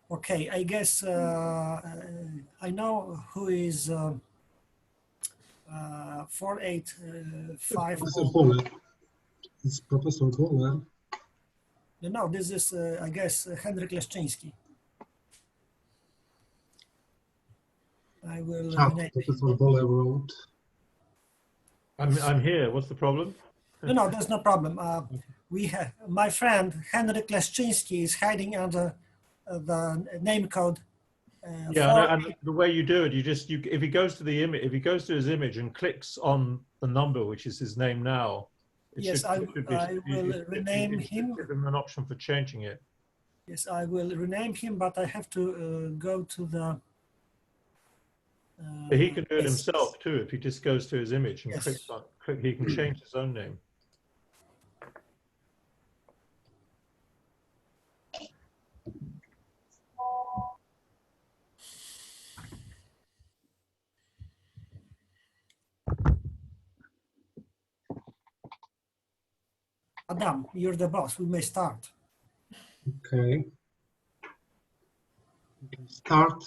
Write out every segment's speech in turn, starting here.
Okay, I guess I know who is 485. Professor Voller. It's Professor Voller. No, this is, I guess, Henryk Leszczyński. I will rename Professor Voller wrote. I'm here. What's the problem? No, there's no problem. We have my friend Henryk Leszczyński is hiding under the name code. Yeah, and the way you do it, if he goes to the image, if he goes to his image and clicks on the number, which is his name now, yes, I will rename him. Give him an option for changing it. Yes, I will rename him, but I have to go to the. He can do it himself too. If he just goes to his image and yes. clicks on, he can change his own name. Adam, you're the boss. We may start. Okay. We can start.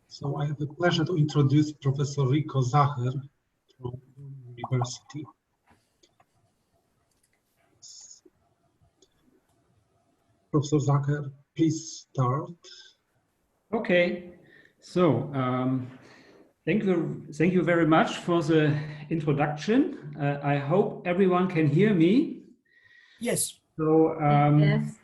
So I have the pleasure to introduce Professor Rico Zacher from University. Professor Zacher, please start. Okay. So thank you very much for the introduction. I hope everyone can hear me. Yes. So yes.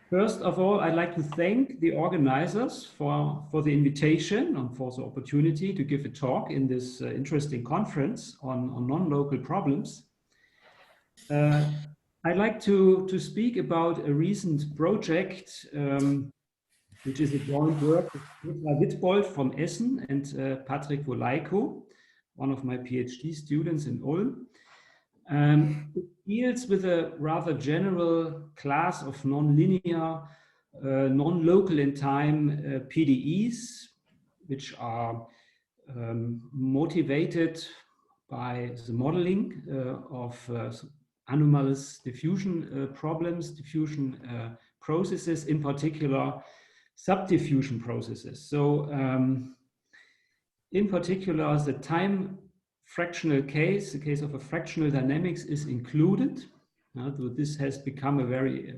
First of all, I'd like to thank the organizers for the invitation and for the opportunity to give a talk in this interesting conference on non-local problems. I'd like to speak about a recent project, which is a joint work with Petra Wittbold from Essen and Patrick Wolaiko, one of my PhD students in Ulm. It deals with a rather general class of non-linear, non-local in time PDEs, which are motivated by the modeling of anomalous diffusion problems, diffusion processes, in particular subdiffusion processes. So in particular, the time fractional case, the case of a fractional dynamics is included. So this has become a very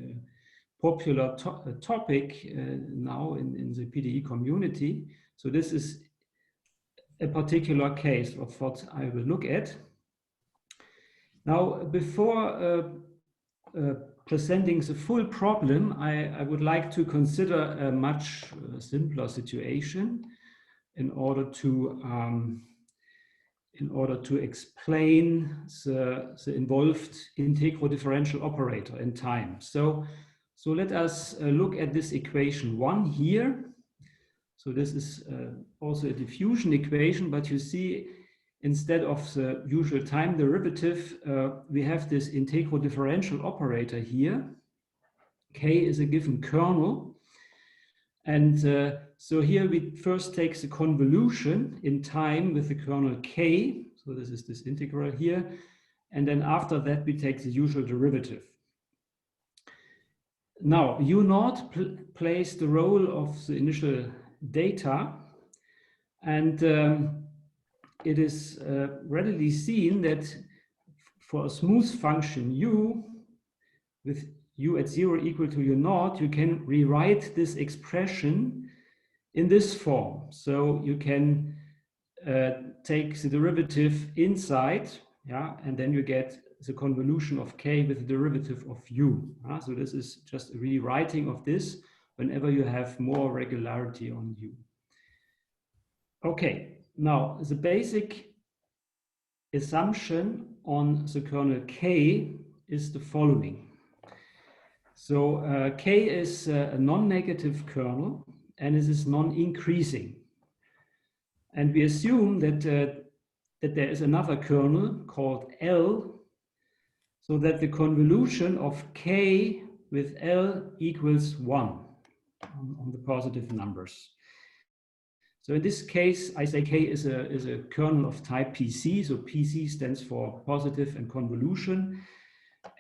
popular topic now in the PDE community. So this is a particular case of what I will look at. Now, before presenting the full problem, I would like to consider a much simpler situation in order to explain the involved integral differential operator in time. So let us look at this equation 1 here. So this is also a diffusion equation, but you see instead of the usual time derivative, we have this integral differential operator here. K is a given kernel. And so here we first take the convolution in time with the kernel K. So this is this integral here. And then after that, we take the usual derivative. Now, U0 plays the role of the initial data. And it is readily seen that for a smooth function U, with U at 0 equal to U0, you can rewrite this expression in this form. So you can take the derivative inside, yeah, and then you get the convolution of K with the derivative of U. So this is just a rewriting of this whenever you have more regularity on U. Okay, now the basic assumption on the kernel K is the following. So K is a non-negative kernel and it is non-increasing. And we assume that, that there is another kernel called L, so that the convolution of K with L equals 1 on the positive numbers. So in this case, I say K is a kernel of type PC. So PC stands for positive and convolution.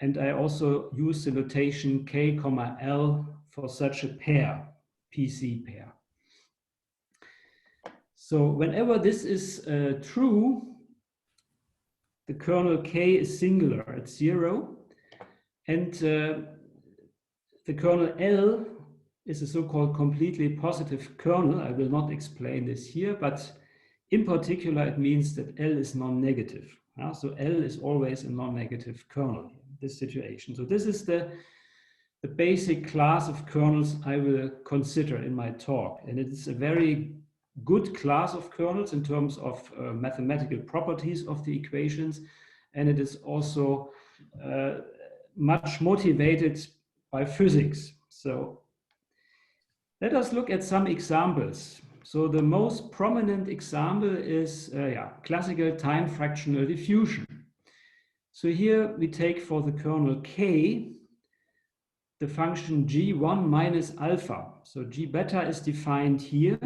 And I also use the notation K, L for such a pair. PC pair. So whenever this is true, the kernel K is singular at 0, and the kernel L is a so-called completely positive kernel. I will not explain this here, but in particular, it means that L is non-negative. So L is always a non-negative kernel in this situation. So this is the basic class of kernels I will consider in my talk. And it is a very good class of kernels in terms of mathematical properties of the equations. And it is also much motivated by physics. So let us look at some examples. So the most prominent example is classical time fractional diffusion. So here we take for the kernel K the function g1 minus alpha. So g beta is defined here.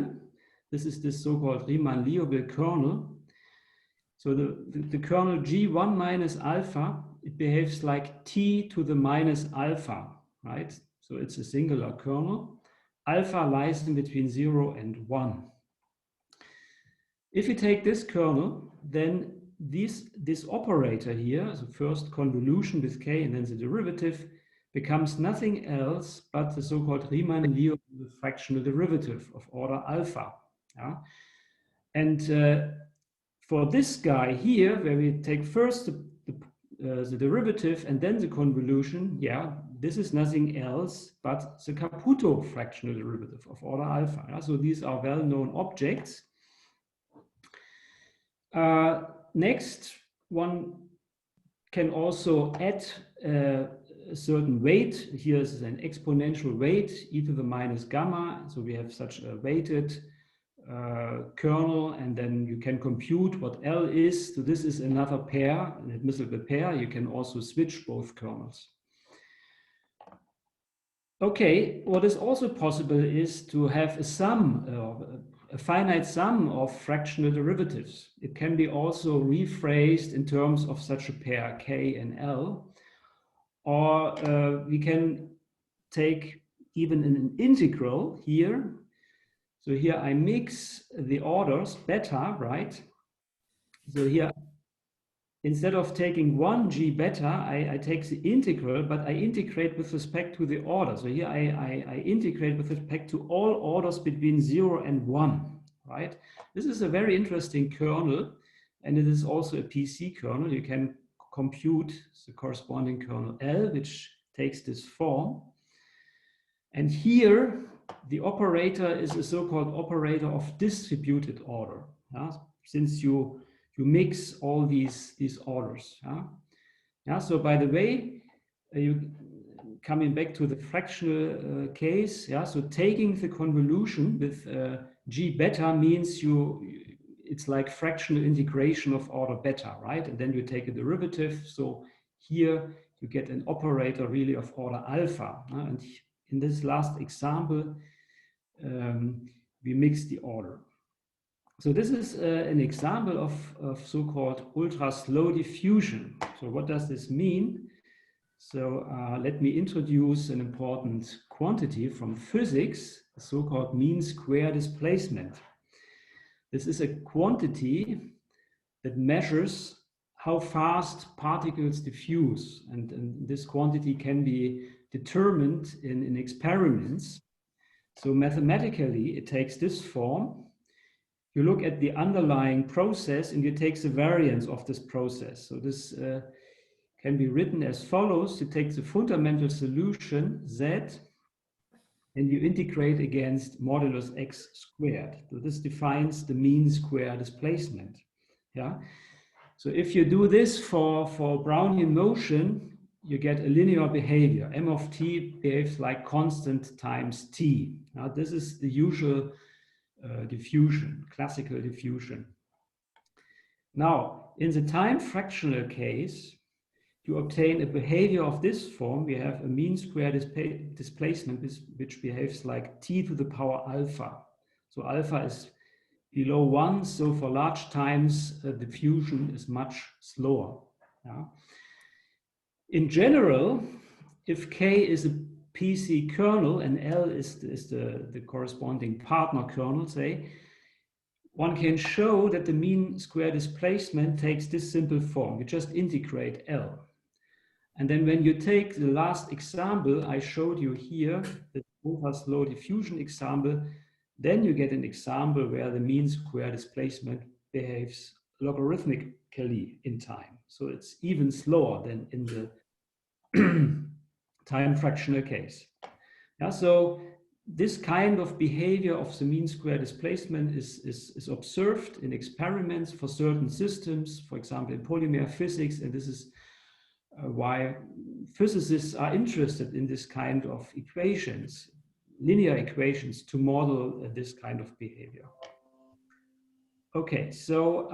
This is this so-called Riemann-Liouville kernel. So the kernel g1 minus alpha, it behaves like t to the minus alpha, right? So it's a singular kernel. Alpha lies in between 0 and 1. If you take this kernel, then this operator here, the first convolution with k and then the derivative, becomes nothing else but the so-called Riemann-Liouville fractional derivative of order alpha. Yeah? And for this guy here, where we take first the derivative and then the convolution, this is nothing else but the Caputo fractional derivative of order alpha. Yeah? So these are well-known objects. Next, one can also add a certain weight. Here is an exponential weight, e to the minus gamma. So we have such a weighted kernel, and then you can compute what L is. So this is another pair, an admissible pair. You can also switch both kernels. Okay, what is also possible is to have a sum, a finite sum of fractional derivatives. It can be also rephrased in terms of such a pair K and L, or we can take even an integral here. So here I mix the orders beta, right? So here, instead of taking 1 g beta, I take the integral, but I integrate with respect to the order. So here I integrate with respect to all orders between 0 and 1, right? This is a very interesting kernel, and it is also a PC kernel. You can compute the corresponding kernel L, which takes this form. And here, the operator is a so-called operator of distributed order, since you mix all these orders. So by the way, coming back to the fractional case, so taking the convolution with g beta means it's like fractional integration of order beta, right? And then you take a derivative. So here you get an operator really of order alpha. And in this last example, we mix the order. So this is an example of so-called ultra-slow diffusion. So what does this mean? So let me introduce an important quantity from physics, the so-called mean square displacement. This is a quantity that measures how fast particles diffuse, and this quantity can be determined in experiments. So mathematically, it takes this form. You look at the underlying process and you take the variance of this process. So this can be written as follows. You take the fundamental solution, Z, and you integrate against modulus x squared. So this defines the mean square displacement. Yeah. So if you do this for Brownian motion, you get a linear behavior. M of t behaves like constant times t. Now this is the usual diffusion, classical diffusion. Now, in the time fractional case, you obtain a behavior of this form. We have a mean square displacement which behaves like t to the power alpha. So alpha is below 1, so for large times, diffusion is much slower. Yeah? In general, if k is PC kernel, and L is the corresponding partner kernel, say, one can show that the mean square displacement takes this simple form. You just integrate L. And then when you take the last example I showed you here, the ultra-slow diffusion example, then you get an example where the mean square displacement behaves logarithmically in time. So it's even slower than in the time fractional case. Yeah, so this kind of behavior of the mean square displacement is observed in experiments for certain systems, for example, in polymer physics, and this is why physicists are interested in this kind of equations, linear equations, to model this kind of behavior. Okay, so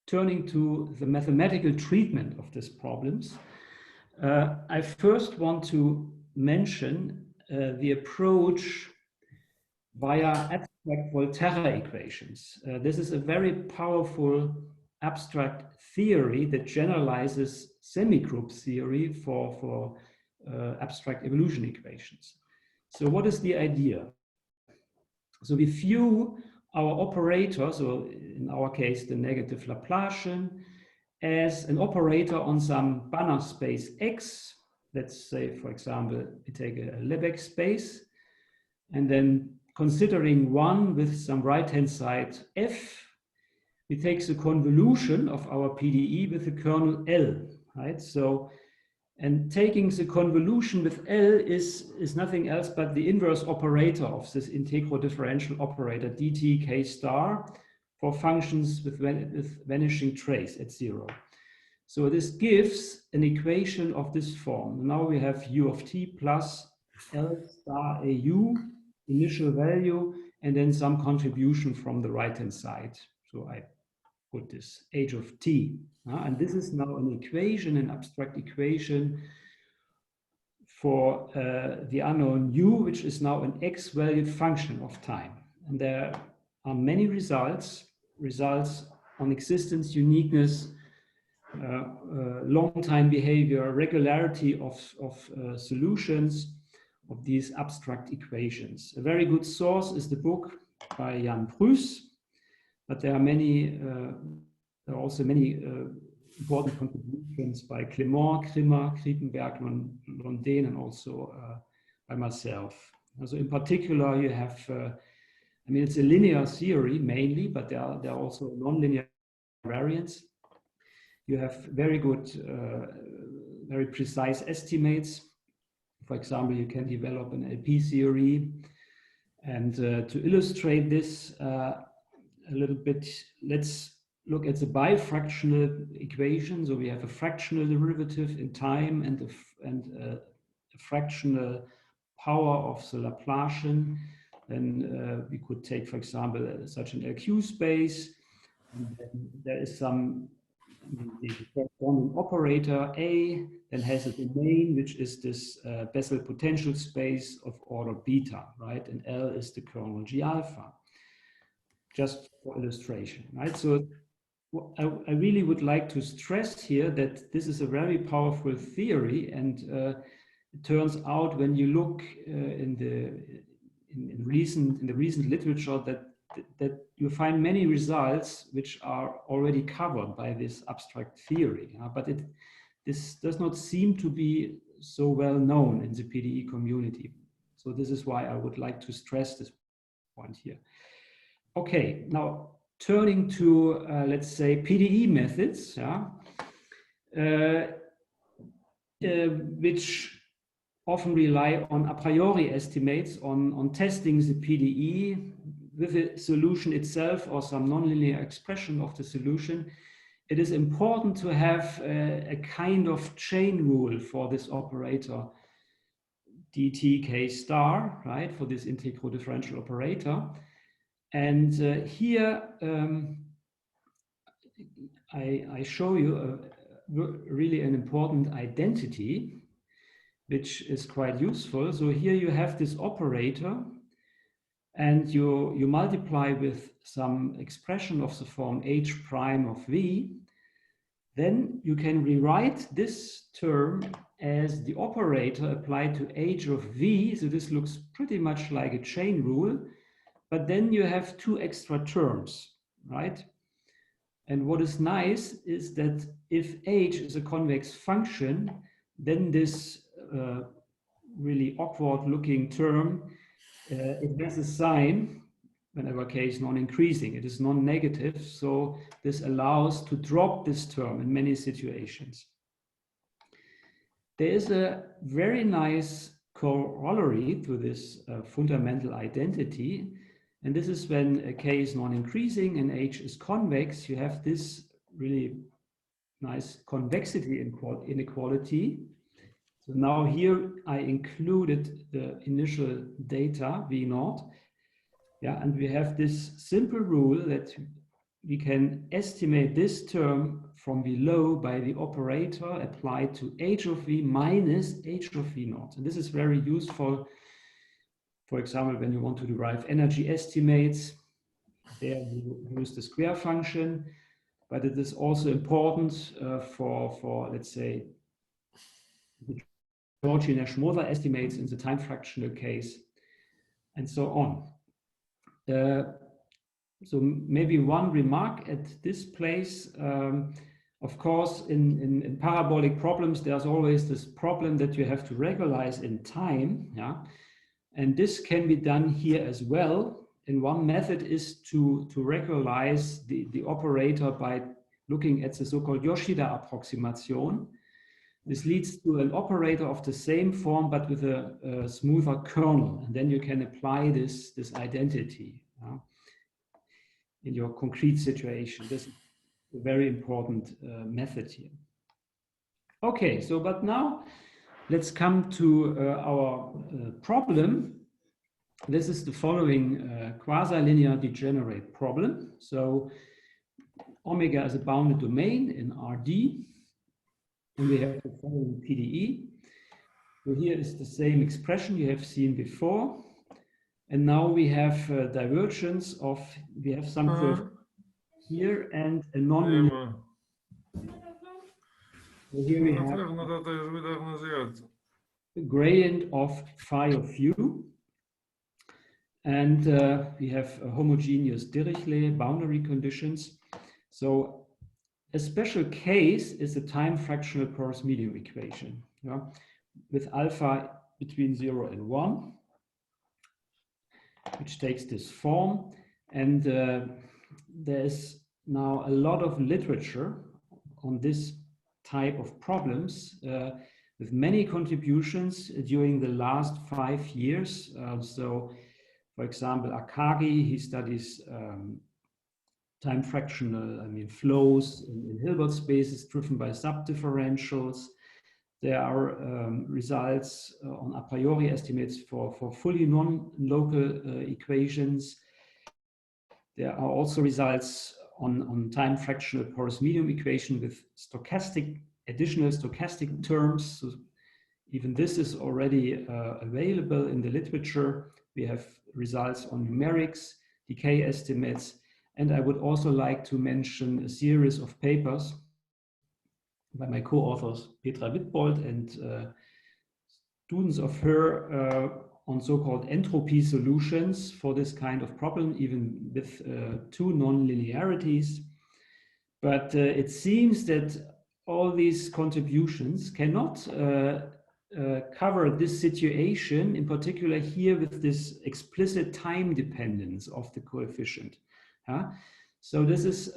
turning to the mathematical treatment of these problems, I first want to mention the approach via abstract Volterra equations. This is a very powerful abstract theory that generalizes semigroup theory for abstract evolution equations. So what is the idea? So we view our operator, so in our case the negative Laplacian, as an operator on some Banach space X. Let's say, for example, we take a Lebesgue space, and then considering one with some right-hand side F, we take the convolution of our PDE with the kernel L, right? So, and taking the convolution with L is nothing else but the inverse operator of this integral differential operator dt k star for functions with vanishing trace at 0. So this gives an equation of this form. Now we have u of t plus L star au, initial value, and then some contribution from the right-hand side. So I put this h of t. And this is now an equation, an abstract equation for the unknown u, which is now an x-valued function of time. And there are many results on existence, uniqueness, long time behavior, regularity of solutions of these abstract equations. A very good source is the book by Jan Pruss, but there are also many important contributions by Clément, Grimmer, Kriepenberg, Londén, and also by myself. So in particular, you have, I mean, it's a linear theory mainly, but there are also nonlinear variants. You have very good, very precise estimates. For example, you can develop an LP theory. And to illustrate this a little bit, let's look at the bifractional equation. So we have a fractional derivative in time and a fractional power of the Laplacian. Then we could take, for example, such an LQ space. And then there is some the corresponding operator A, then has a domain, which is this Bessel potential space of order beta, right? And L is the kernel G alpha, just for illustration, right? So I really would like to stress here that this is a very powerful theory, and it turns out when you look in the recent literature that you find many results which are already covered by this abstract theory, but this does not seem to be so well known in the PDE community. So this is why I would like to stress this point here. Okay, now turning to, let's say, PDE methods, which often rely on a priori estimates on testing the PDE with the solution itself or some nonlinear expression of the solution. It is important to have a kind of chain rule for this operator dt k star, right, for this integral differential operator. And here I show you really an important identity, which is quite useful. So here you have this operator, and you multiply with some expression of the form h prime of v, then you can rewrite this term as the operator applied to h of v. So this looks pretty much like a chain rule, but then you have two extra terms, right? And what is nice is that if h is a convex function, then this really awkward looking term, it has a sign whenever k is non-increasing. It is non-negative, so this allows to drop this term in many situations. There is a very nice corollary to this fundamental identity, and this is when k is non-increasing and h is convex, you have this really nice convexity inequality. So now here I included the initial data V0. Yeah, and we have this simple rule that we can estimate this term from below by the operator applied to h of v minus h of v0. And this is very useful, for example, when you want to derive energy estimates. There you use the square function, but it is also important for, let's say, the Georgi-Nash-Moser estimates in the time fractional case, and so on. So maybe one remark at this place. Of course, in parabolic problems, there's always this problem that you have to regularize in time. Yeah? And this can be done here as well. And one method is to regularize the operator by looking at the so-called Yoshida approximation. This leads to an operator of the same form, but with a smoother kernel. And then you can apply this identity in your concrete situation. This is a very important method here. Okay, so but now let's come to our problem. This is the following quasi-linear degenerate problem. So omega is a bounded domain in Rd, and we have the following PDE. So here is the same expression you have seen before. And now we have divergence of, we have some curve here and a non-linear. So here we have the gradient of phi of u. And we have homogeneous Dirichlet boundary conditions. So a special case is the time fractional porous medium equation, yeah, with alpha between 0 and 1. Which takes this form, and there's now a lot of literature on this type of problems with many contributions during the last 5 years. So, for example, Akagi, he studies time fractional, flows in Hilbert spaces driven by subdifferentials. There are results on a priori estimates for fully non-local equations. There are also results on time fractional porous medium equation with additional stochastic terms. So even this is already available in the literature. We have results on numerics, decay estimates, and I would also like to mention a series of papers by my co-authors Petra Wittbold and students of her on so-called entropy solutions for this kind of problem, even with two non-linearities. But it seems that all these contributions cannot cover this situation, in particular here with this explicit time dependence of the coefficient. So this is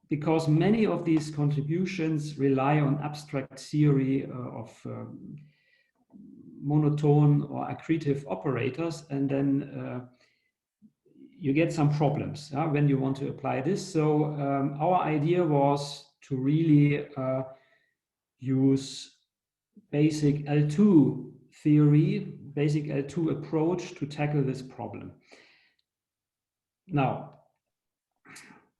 because many of these contributions rely on abstract theory of monotone or accretive operators, and then you get some problems when you want to apply this. So our idea was to really use basic L2 theory, basic L2 approach to tackle this problem. Now,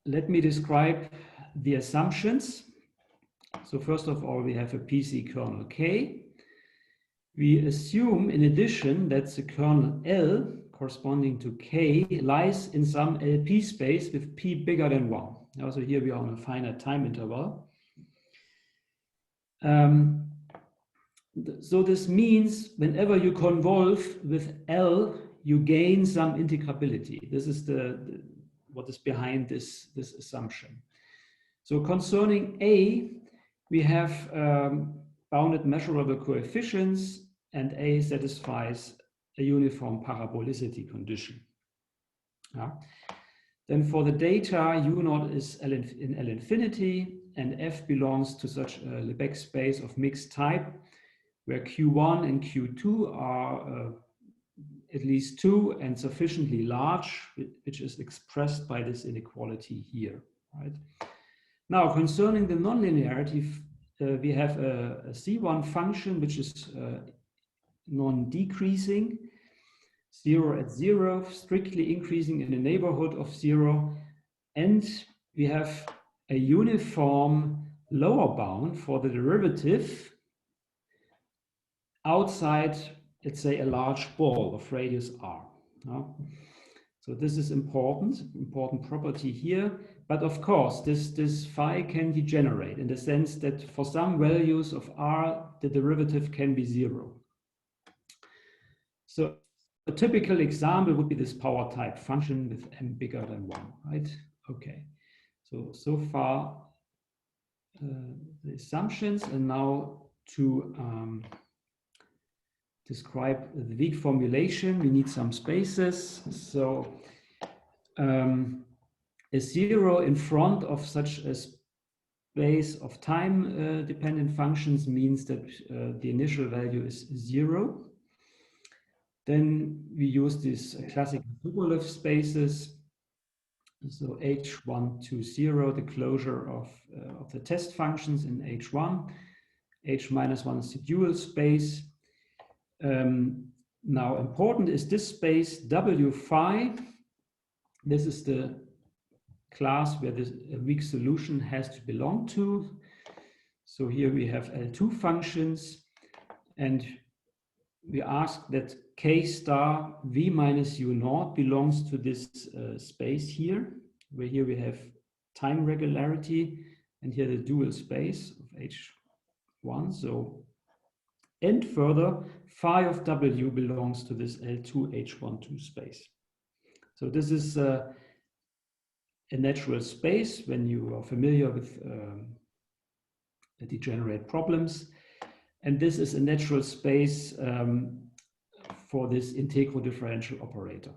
let me describe the assumptions. So first of all, we have a PC kernel K. We assume, in addition, that the kernel L corresponding to K lies in some LP space with P bigger than 1. Also here we are on a finite time interval. So this means whenever you convolve with L, you gain some integrability. This is what is behind this assumption. So concerning A, we have bounded measurable coefficients, and A satisfies a uniform parabolicity condition. Yeah. Then for the data, U0 is in L infinity, and F belongs to such a Lebesgue space of mixed type, where Q1 and Q2 are at least 2 and sufficiently large, which is expressed by this inequality here. Right? Now, concerning the nonlinearity, we have a C1 function which is non-decreasing, 0 at 0, strictly increasing in the neighborhood of 0, and we have a uniform lower bound for the derivative outside, let's say, a large ball of radius r. So this is important property here. But of course, this phi can degenerate in the sense that for some values of r, the derivative can be 0. So a typical example would be this power type function with m bigger than 1, right? Okay. So far the assumptions, and now to describe the weak formulation, we need some spaces. So a 0 in front of such a space of time dependent functions means that the initial value is 0. Then we use these classical Tupolev spaces. So H1 to 0, the closure of the test functions in H1. H minus 1 is the dual space. Now important is this space W phi. This is the class where this weak solution has to belong to. So here we have L2 functions, and we ask that K star V minus U0 belongs to this space here, where here we have time regularity, and here the dual space of H1. So, and further, phi of W belongs to this L2 H12 space. So this is a natural space when you are familiar with degenerate problems. And this is a natural space for this integral differential operator.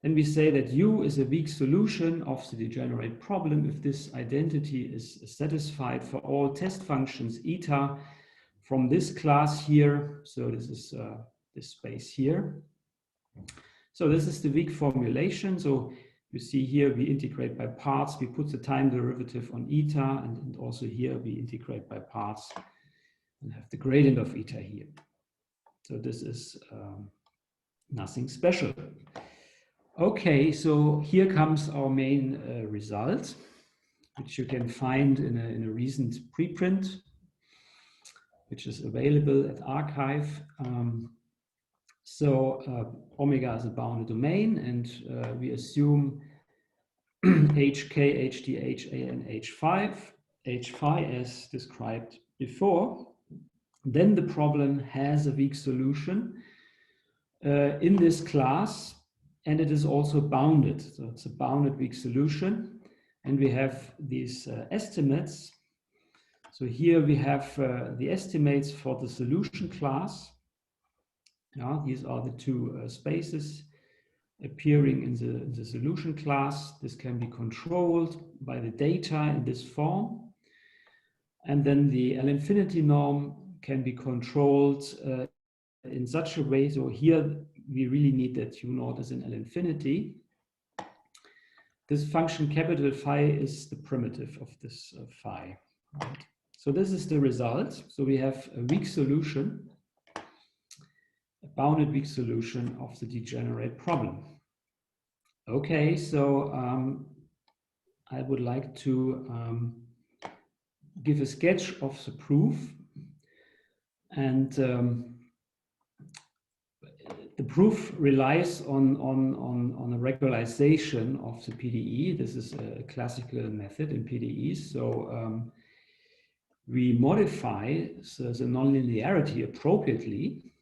Then we say that U is a weak solution of the degenerate problem if this identity is satisfied for all test functions eta from this class here. So this is this space here. So this is the weak formulation. So you see here we integrate by parts. We put the time derivative on eta, and also here we integrate by parts and have the gradient of eta here. So this is nothing special. Okay, so here comes our main result, which you can find in a recent preprint, which is available at arXiv. Omega is a bounded domain, and we assume HK, HDH, and H5 as described before. Then the problem has a weak solution in this class, and it is also bounded. So it's a bounded weak solution, and we have these estimates. So here we have the estimates for the solution class. Yeah, these are the two spaces appearing in the solution class. This can be controlled by the data in this form. And then the L infinity norm can be controlled in such a way. So here we really need that U0 is in L infinity. This function capital phi is the primitive of this phi. Right? So this is the result. So we have a weak solution, a bounded weak solution of the degenerate problem. Okay, so I would like to give a sketch of the proof, and the proof relies on a regularization of the PDE. This is a classical method in PDE. So we modify the nonlinearity appropriately.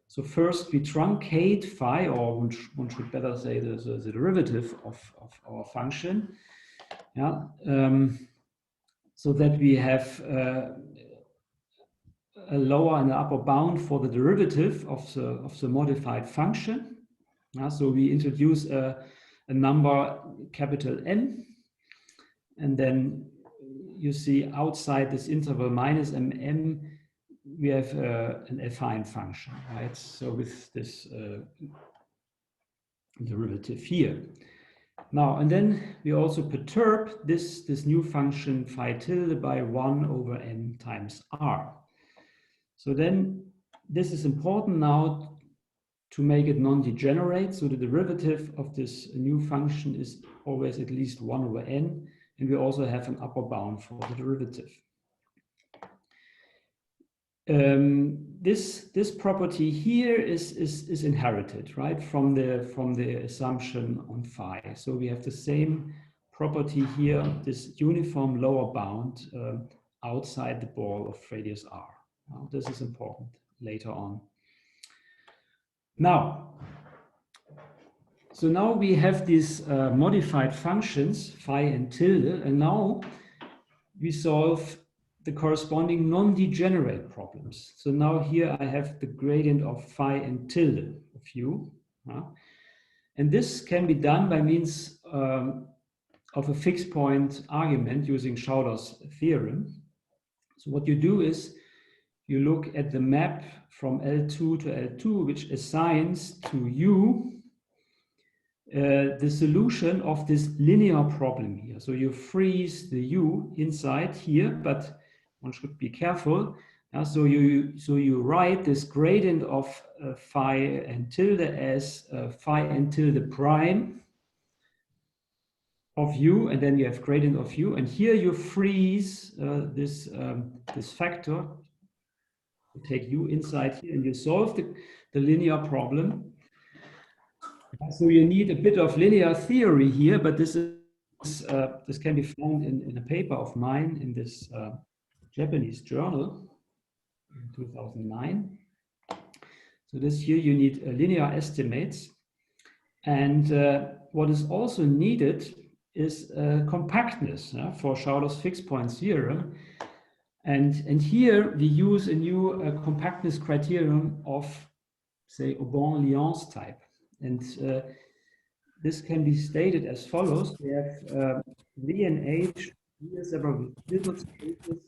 So first we truncate phi, or one should better say the derivative of our function, yeah, so that we have a lower and upper bound for the derivative of the modified function. Yeah, so we introduce a number capital N, and then you see outside this interval minus mm, we have an affine function, right? So with this derivative here. Now, and then we also perturb this new function phi tilde by 1 over n times r. So then this is important now to make it non-degenerate. So the derivative of this new function is always at least 1 over n, and we also have an upper bound for the derivative. This property here is inherited, right, from the assumption on phi. So we have the same property here, this uniform lower bound outside the ball of radius r. Now, this is important later on. Now, so now we have these modified functions phi and tilde, and now we solve the corresponding non-degenerate problems. So now here I have the gradient of phi and tilde of u. And this can be done by means of a fixed point argument using Schauder's theorem. So what you do is you look at the map from L2 to L2, which assigns to u the solution of this linear problem here. So you freeze the u inside here, but one should be careful. So you write this gradient of phi and tilde as phi and tilde prime of u, and then you have gradient of u, and here you freeze this factor. You take u inside here and you solve the linear problem. So you need a bit of linear theory here, but this can be found in a paper of mine in this Japanese journal in 2009. So this here you need linear estimates, and what is also needed is compactness for Schauder's fixed point theorem, and here we use a new compactness criterion of, say, Aubin-Lyons type. And this can be stated as follows. We have V and H, here several little spaces,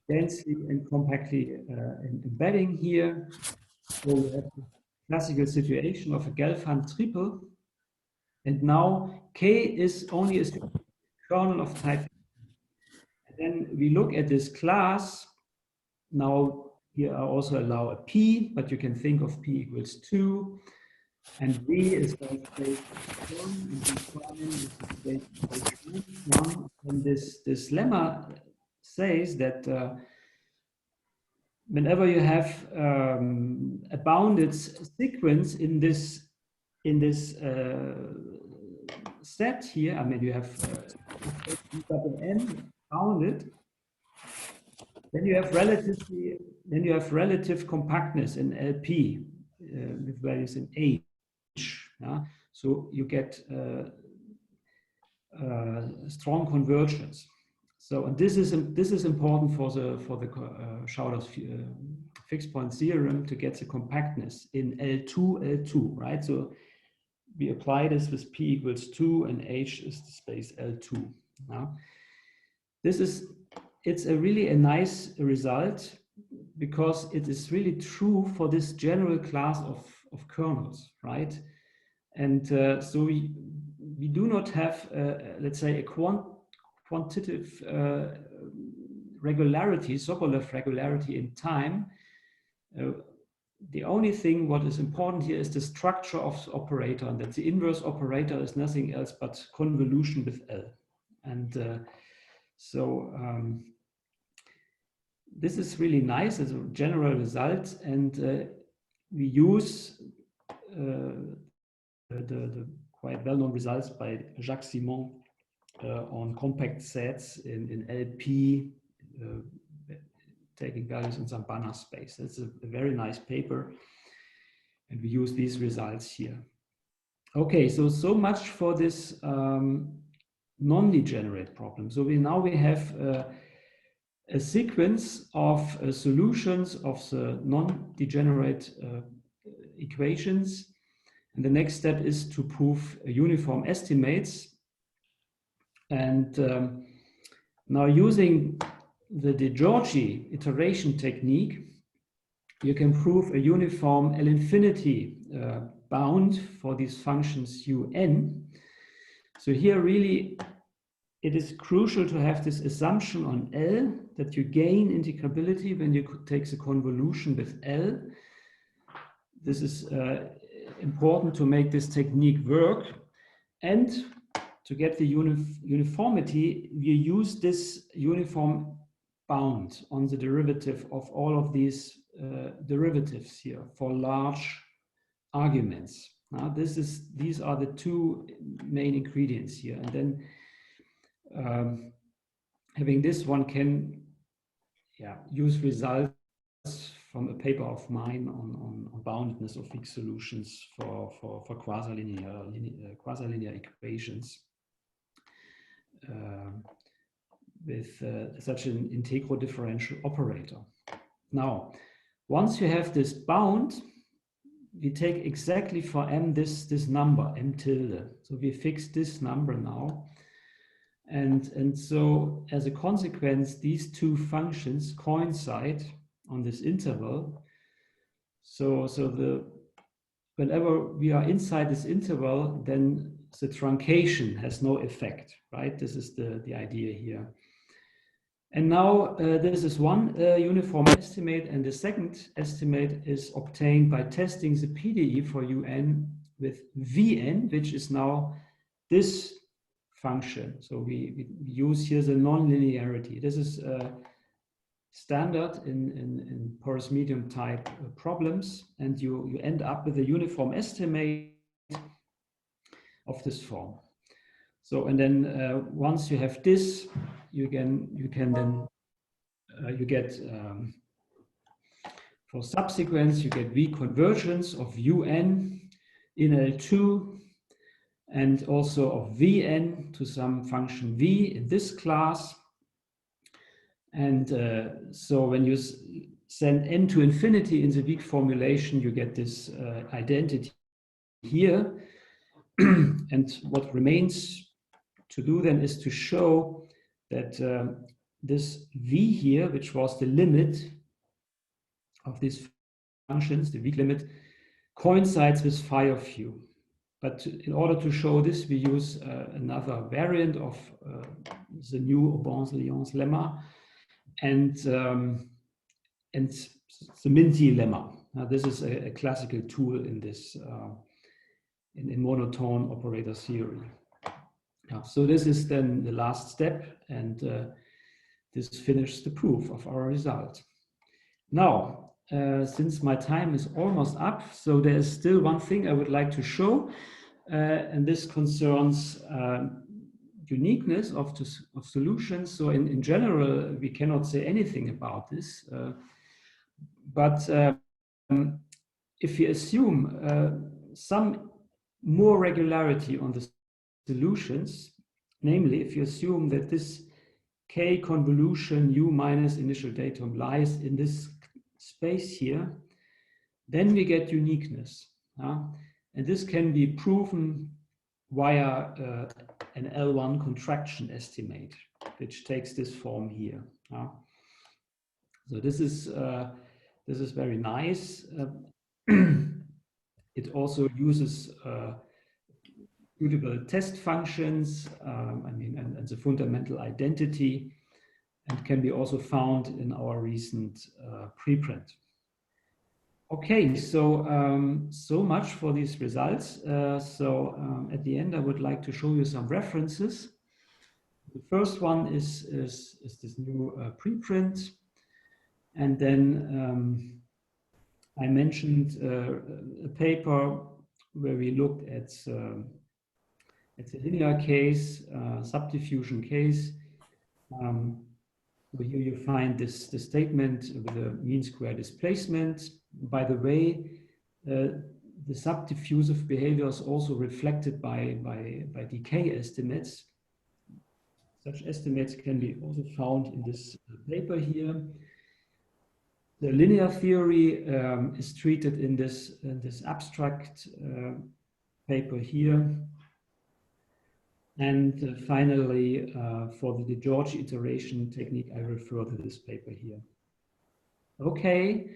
densely and compactly embedding here. So we have the classical situation of a Gelfand triple. And now K is only a kernel of type. And then we look at this class. Now here I also allow a P, but you can think of P equals 2. And V is going to take 1, and 1. And this lemma says that whenever you have a bounded sequence in this set here, I mean you have double n bounded, then you have relative compactness in LP with values in H. Yeah? So you get strong convergence. So and this is important for the Schauder's fixed point theorem to get the compactness in L2, right? So we apply this with P equals 2 and H is the space L2. Now, it's really a nice result because it is really true for this general class of kernels, right? And so we do not have, let's say, a quantitative regularity, Sobolev regularity in time. The only thing what is important here is the structure of the operator, and that the inverse operator is nothing else but convolution with L. And this is really nice as a general result, and we use the quite well-known results by Jacques Simon on compact sets in LP taking values in some Banach space. It's a very nice paper, and we use these results here. Okay, so much for this non-degenerate problem. So we have a sequence of solutions of the non-degenerate equations. And the next step is to prove uniform estimates. And now using the de Giorgi iteration technique, you can prove a uniform L-infinity bound for these functions un. So here really it is crucial to have this assumption on L that you gain integrability when you take the convolution with L. This is important to make this technique work. And to get the uniformity, we use this uniform bound on the derivative of all of these derivatives here for large arguments. These are the two main ingredients here. And then having this, one can use results from a paper of mine on boundedness of weak solutions for quasi-linear equations with such an integral differential operator. Now, once you have this bound, we take exactly for m this number, m tilde. So we fix this number now. And so as a consequence, these two functions coincide on this interval. So whenever we are inside this interval, then the truncation has no effect, right? This is the idea here. And now this is one uniform estimate, and the second estimate is obtained by testing the PDE for un with Vn, which is now this function. So we use here the nonlinearity. This is standard in porous medium type problems, and you end up with a uniform estimate of this form. So, and then once you have this, you get for subsequence, you get V convergence of un in L2 and also of Vn to some function V in this class. And so when you send n to infinity in the weak formulation, you get this identity here. And what remains to do then is to show that this V here, which was the limit of these functions, the weak limit, coincides with phi of u. But in order to show this, we use another variant of the new Aubin-Lyons lemma and the Minty lemma. Now, this is a classical tool in this in monotone operator theory. So this is then the last step, and this finishes the proof of our result. Now, since my time is almost up, so there is still one thing I would like to show, and this concerns uniqueness of solutions. So in general, we cannot say anything about this, but if you assume some more regularity on the solutions, namely if you assume that this K convolution U minus initial datum lies in this space here, then we get uniqueness. And this can be proven via an L1 contraction estimate, which takes this form here. So this is very nice. It also uses suitable test functions, and the fundamental identity, and can be also found in our recent preprint. Okay, so so much for these results. At the end, I would like to show you some references. The first one is this new preprint, and then I mentioned a paper where we looked at the linear case, subdiffusion case, So here you find this the statement with a mean square displacement. By the way, the subdiffusive behavior is also reflected by decay estimates. Such estimates can be also found in this paper here. The linear theory is treated in this abstract paper here. And finally, for the George iteration technique, I refer to this paper here. Okay,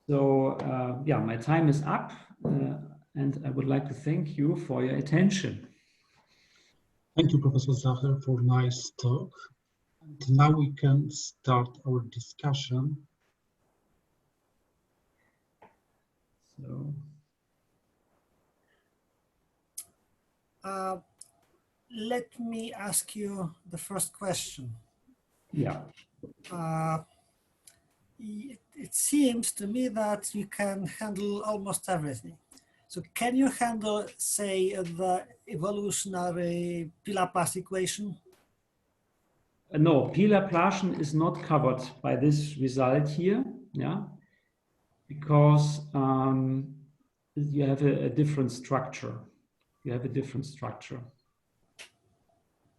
so yeah, my time is up, and I would like to thank you for your attention. Thank you, Professor Zacher, for nice talk. And now we can start our discussion. So. Let me ask you the first question. Yeah. It seems to me that you can handle almost everything. So can you handle, say, the evolutionary P-Laplace equation? No, P-Laplacian is not covered by this result here, yeah, because you have a different structure. You have a different structure.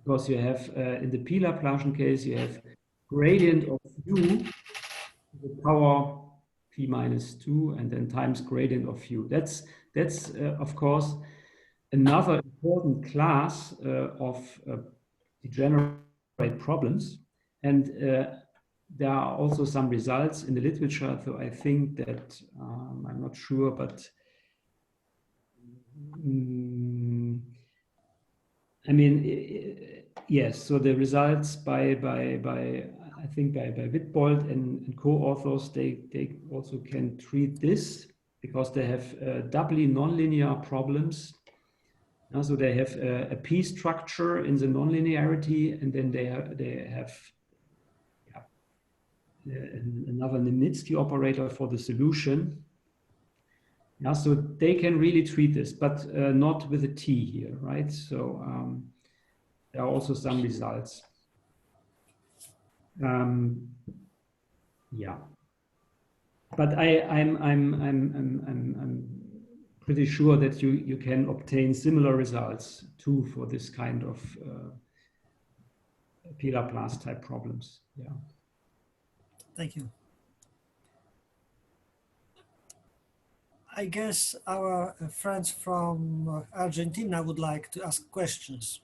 Because you have, in the P-Laplacian case, you have gradient of u to the power p minus 2 and then times gradient of u. That's of course, another important class of degenerate problems. And there are also some results in the literature, so I think that, I'm not sure, but I mean, yes, so the results by I think by Wittbold and co-authors, they also can treat this because they have doubly nonlinear problems. So they have a P structure in the nonlinearity, and then they have another Nimitsky operator for the solution. Yeah, so they can really treat this, but not with a T here, right? So there are also some results. Yeah, but I'm pretty sure that you can obtain similar results too for this kind of P-Laplace type problems. Yeah. Thank you. I guess our friends from Argentina would like to ask questions.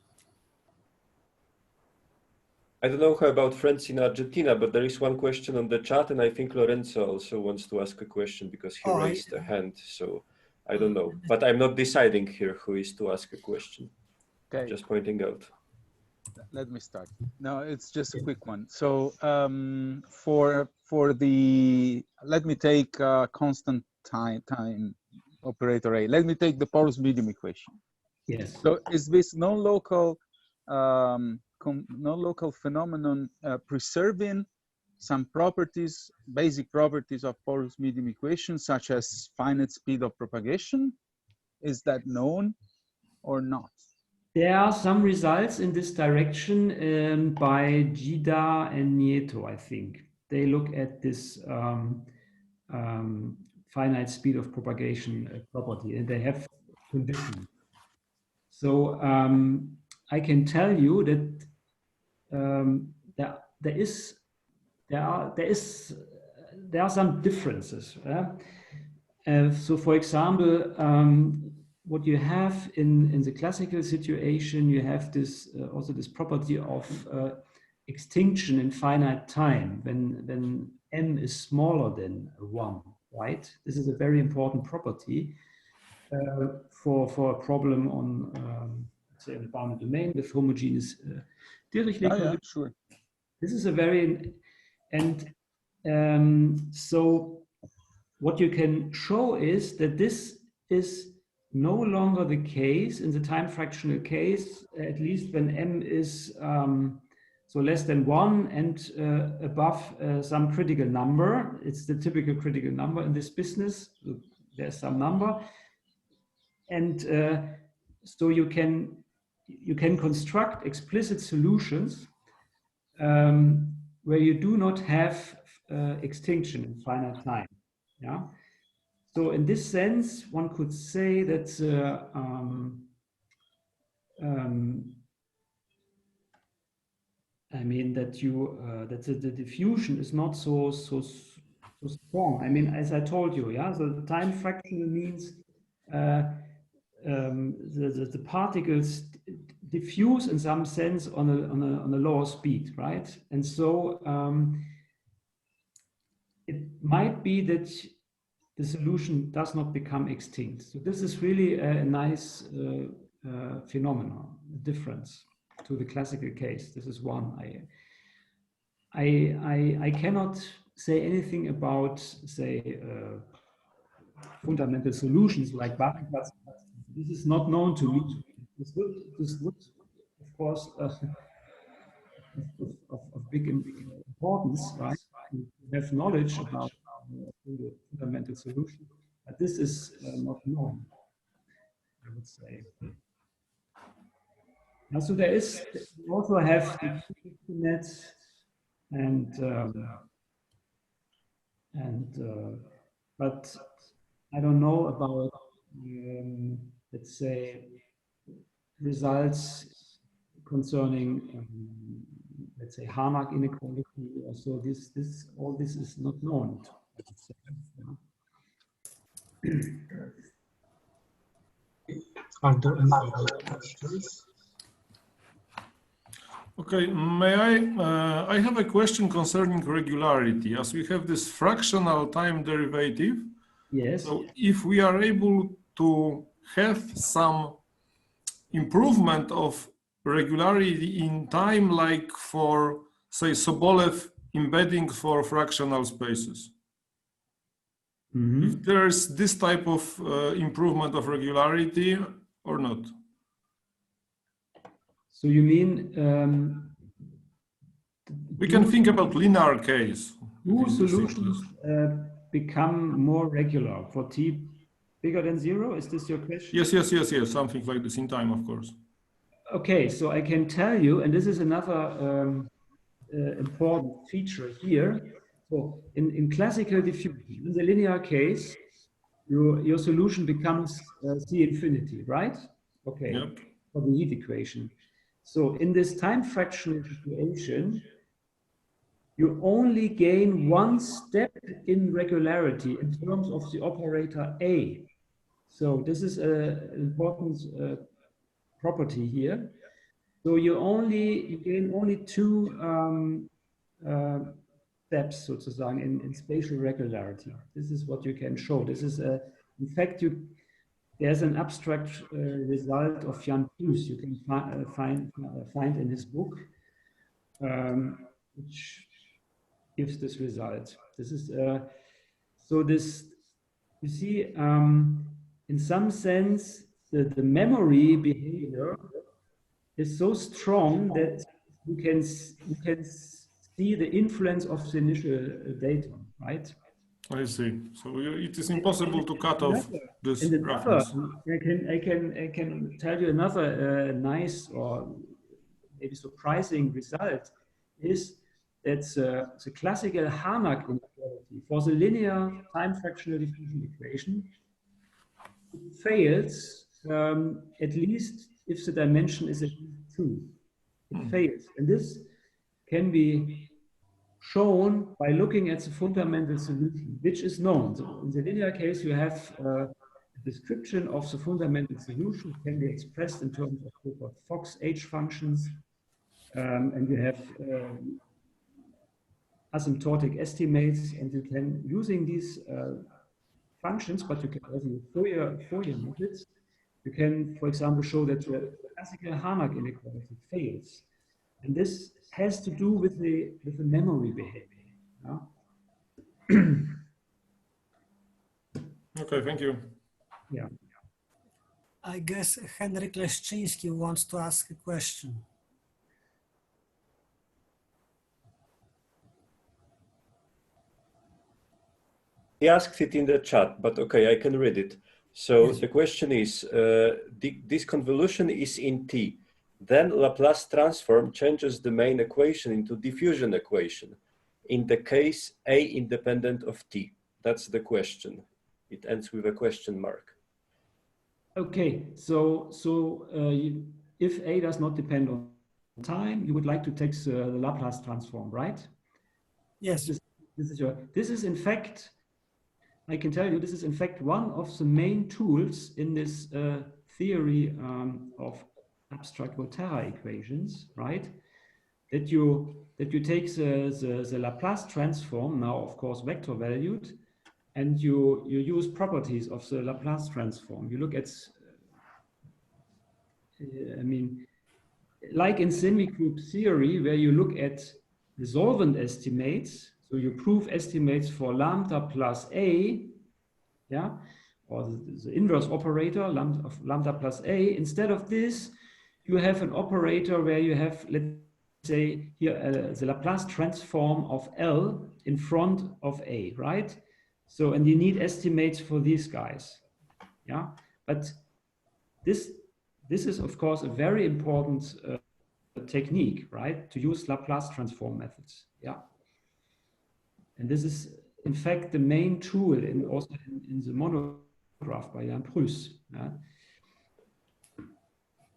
I don't know how about friends in Argentina, but there is one question on the chat, and I think Lorenzo also wants to ask a question because he raised a hand. So I don't know, but I'm not deciding here who is to ask a question. Okay. Just pointing out. Let me start. No, it's just a quick one. So for the, let me take constant time operator A. Let me take the porous medium equation. Yes. So is this non-local phenomenon preserving some properties, basic properties of porous medium equation, such as finite speed of propagation? Is that known or not? There are some results in this direction by Gida and Nieto, I think. They look at this finite speed of propagation property, and they have conditions. So I can tell you that there are some differences. So, for example, what you have in the classical situation, you have this also this property of extinction in finite time when m is smaller than 1, right? This is a very important property for a problem on say in the bounded domain with homogeneous Dirichlet. Yeah, sure. This is a very so what you can show is that this is no longer the case in the time fractional case, at least when m is so less than 1 and above some critical number. It's the typical critical number in this business. So there's some number, and so you can construct explicit solutions where you do not have extinction in finite time. Yeah. So in this sense, one could say that I mean that you that the diffusion is not so strong. I mean, as I told you, yeah. So the time fractional means the particles diffuse in some sense on a lower speed, right? And so it might be that the solution does not become extinct. So this is really a nice phenomenon, difference to the classical case. This is one. I cannot say anything about, say, fundamental solutions like Barrington. This is not known to me. This would of course, of big importance, right? To have knowledge about the fundamental solution, but this is not known, I would say. Now, so there is, we also have the net but I don't know about, let's say, results concerning, let's say, Harnack inequality. So all this is not known. Are there any other questions? Okay, may I have a question concerning regularity, as we have this fractional time derivative. Yes. So if we are able to have some improvement of regularity in time, like for, say, Sobolev embedding for fractional spaces. Mm-hmm. If there's this type of improvement of regularity or not. So you mean we can think about linear case. Do solutions become more regular for t bigger than 0? Is this your question? Yes. Something like this in time, of course. Okay, so I can tell you, and this is another important feature here. So in classical diffusion, in the linear case, your solution becomes C infinity, right? Okay, yep. For the heat equation. So in this time fractional situation, you only gain one step in regularity in terms of the operator A. So this is an important property here. So you gain only two steps, sozusagen, in spatial regularity. This is what you can show. This is in fact, there's an abstract result of Jan Pus you can find in his book, which gives this result. This is so this, you see, in some sense the memory behavior is so strong that you can see the influence of the initial data, right? I see. So it is impossible to cut off this reference. I can tell you another nice or maybe surprising result is that the classical Harnack inequality for the linear time fractional diffusion equation fails at least if the dimension is at least 2. It fails, and this can be shown by looking at the fundamental solution, which is known. So in the linear case, you have a description of the fundamental solution can be expressed in terms of so-called Fox H functions, and you have asymptotic estimates, and you can, using these functions, but you can also use Fourier methods. You can, for example, show that the classical Harnack inequality fails, and this has to do with the memory behavior. Yeah? Okay, thank you. Yeah. I guess Henryk Leszczyński wants to ask a question. He asked it in the chat, but okay, I can read it. So yes. The question is, this convolution is in T. then Laplace transform changes the main equation into diffusion equation. In the case A independent of t. That's the question. It ends with a question mark. Okay, so if A does not depend on time, you would like to take the Laplace transform, right? Yes. This is in fact, I can tell you, this is in fact one of the main tools in this theory of abstract Volterra equations, right? That you take the Laplace transform, now of course vector valued, and you use properties of the Laplace transform. You look at, I mean, like in semi-group theory, where you look at the solvent estimates, so you prove estimates for lambda plus A, yeah, or the inverse operator of lambda plus A. Instead of this, you have an operator where you have, let's say here, the Laplace transform of L in front of A, right? So, and you need estimates for these guys, yeah. But this is of course a very important technique, right? To use Laplace transform methods, yeah. And this is in fact the main tool also in the monograph by Jan Pruss, yeah.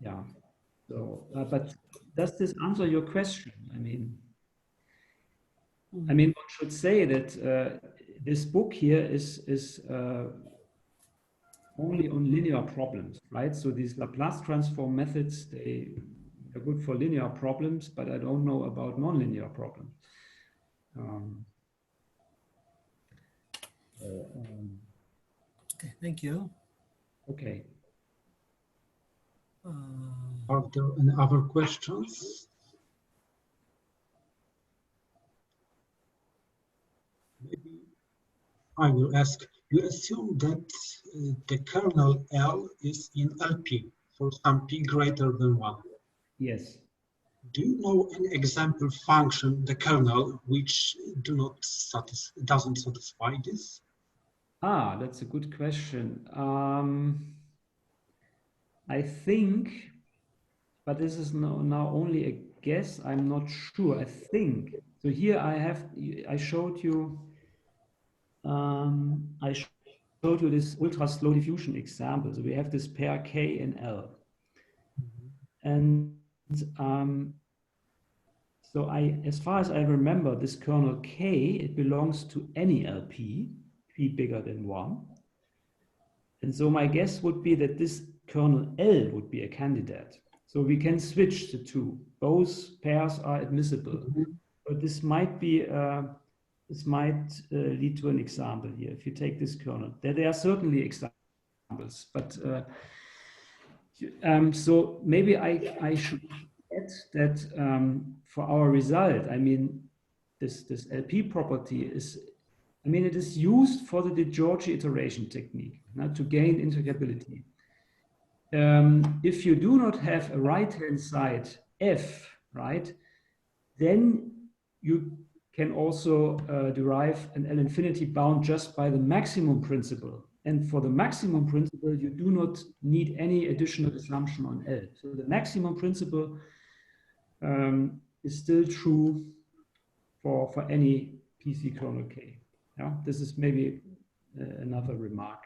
Yeah. So, but does this answer your question? I mean, one should say that this book here is only on linear problems, right? So these Laplace transform methods, they are good for linear problems, but I don't know about nonlinear problems. Okay, thank you. Okay. Are there any other questions? Maybe I will ask, you assume that the kernel L is in LP for some p greater than 1. Yes. Do you know an example function, the kernel, which doesn't satisfy this? Ah, that's a good question. I think, but this is now only a guess, I'm not sure. I think, so here I showed you, this ultra slow diffusion example. So we have this pair K and L. And so as far as I remember, this kernel K, it belongs to any LP, P bigger than 1. And so my guess would be that this kernel L would be a candidate. So we can switch the two. Both pairs are admissible. But this might be, this might lead to an example here. If you take this kernel, there are certainly examples, but so maybe I should add that for our result, I mean, this LP property is, I mean, it is used for the de Giorgi iteration technique, to gain integrability. If you do not have a right-hand side F, right, then you can also derive an L infinity bound just by the maximum principle. And for the maximum principle, you do not need any additional assumption on L. So the maximum principle is still true for any PC kernel K. Yeah, this is maybe another remark.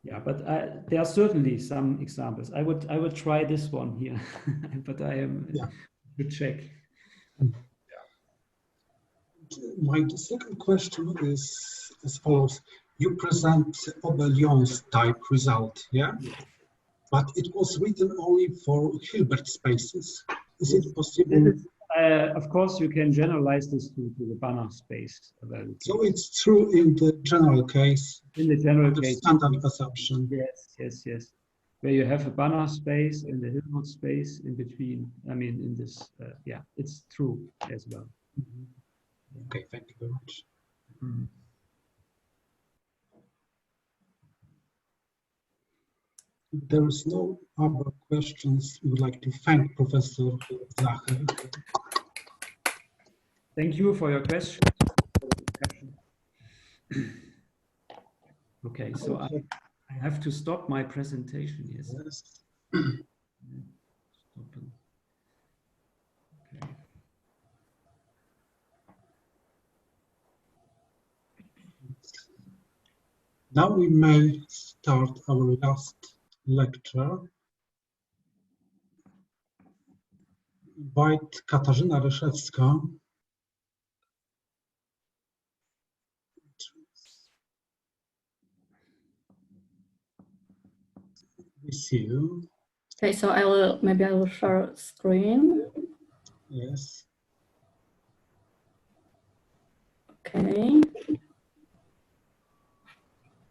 Yeah, but there are certainly some examples. I would try this one here, but I am to check. My second question is as follows. You present Abelian's type result, yeah? But it was written only for Hilbert spaces. Is it possible? Of course, you can generalize this to the Banach space. So it's true in the general case. In the general case, standard assumption. Yes. Where you have a Banach space and the Hilbert space in between. I mean, in this, yeah, it's true as well. Okay, thank you very much. If there is no other questions, we would like to thank Professor Zacher. Thank you for your question. Okay, so I have to stop my presentation, yes. Now we may start our last lecture. Invite Katarzyna Ryszewska. We see you. Okay, so maybe I will share screen. Yes. Okay.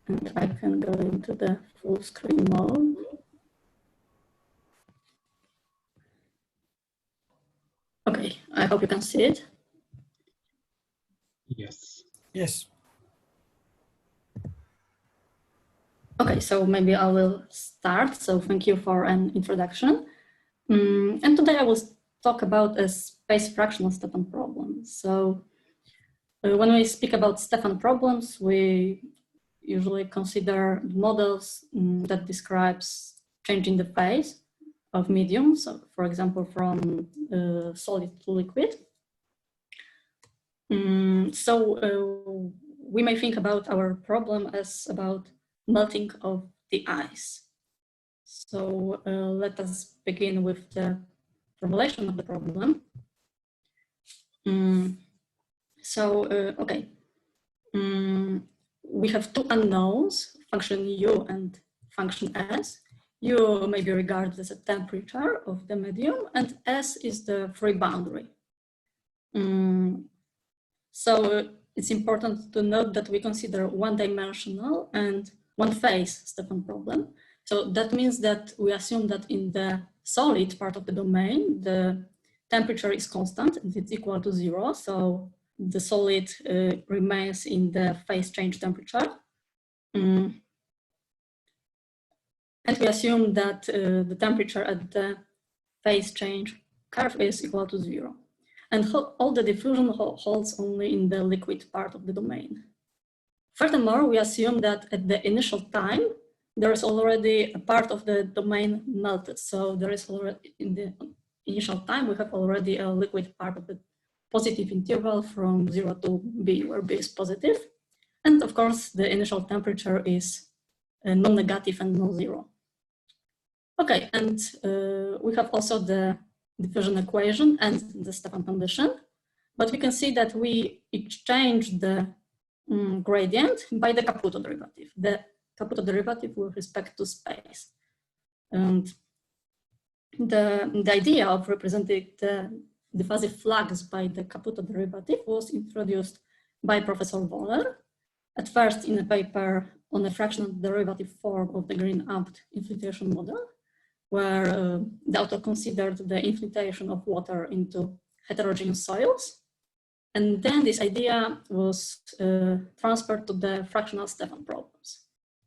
And I can go into the full screen mode. Okay, I hope you can see it. Yes. Yes. Okay, so maybe I will start. So thank you for an introduction. And today I will talk about a space fractional Stefan problem. So when we speak about Stefan problems, we usually consider models that describes changing the phase of mediums, so for example, from solid to liquid. We may think about our problem as about melting of the ice. So let us begin with the formulation of the problem. We have two unknowns, function u and function s. U may be regarded as a temperature of the medium, and s is the free boundary. So it's important to note that we consider one-dimensional and one-phase Stefan problem. So that means that we assume that in the solid part of the domain, the temperature is constant and it's equal to 0. So the solid remains in the phase change temperature. And we assume that the temperature at the phase change curve is equal to 0. And all the diffusion holds only in the liquid part of the domain. Furthermore, we assume that at the initial time, there is already a part of the domain melted. So there is already, in the initial time, we have already a liquid part of the positive interval from 0 to B, where B is positive. And of course, the initial temperature is non-negative and non-zero. Okay, and we have also the diffusion equation and the Stefan condition, but we can see that we exchange the gradient by the Caputo derivative, the Caputo derivative with respect to space. And the idea of representing the diffusive flux by the Caputo derivative was introduced by Professor Wohler, at first in a paper on a fractional derivative form of the Green-Abt infiltration model, where the author considered the infiltration of water into heterogeneous soils. And then this idea was transferred to the fractional Stefan problems.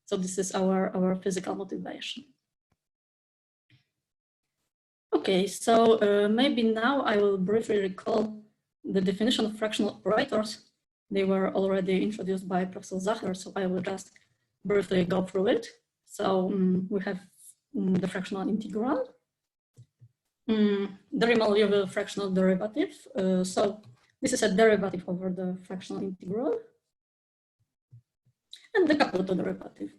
So this is our physical motivation. Okay, so maybe now I will briefly recall the definition of fractional operators. They were already introduced by Professor Zacher, so I will just briefly go through it. So we have the fractional integral, the Riemann-Liouville fractional derivative. So this is a derivative over the fractional integral, and the Caputo derivative.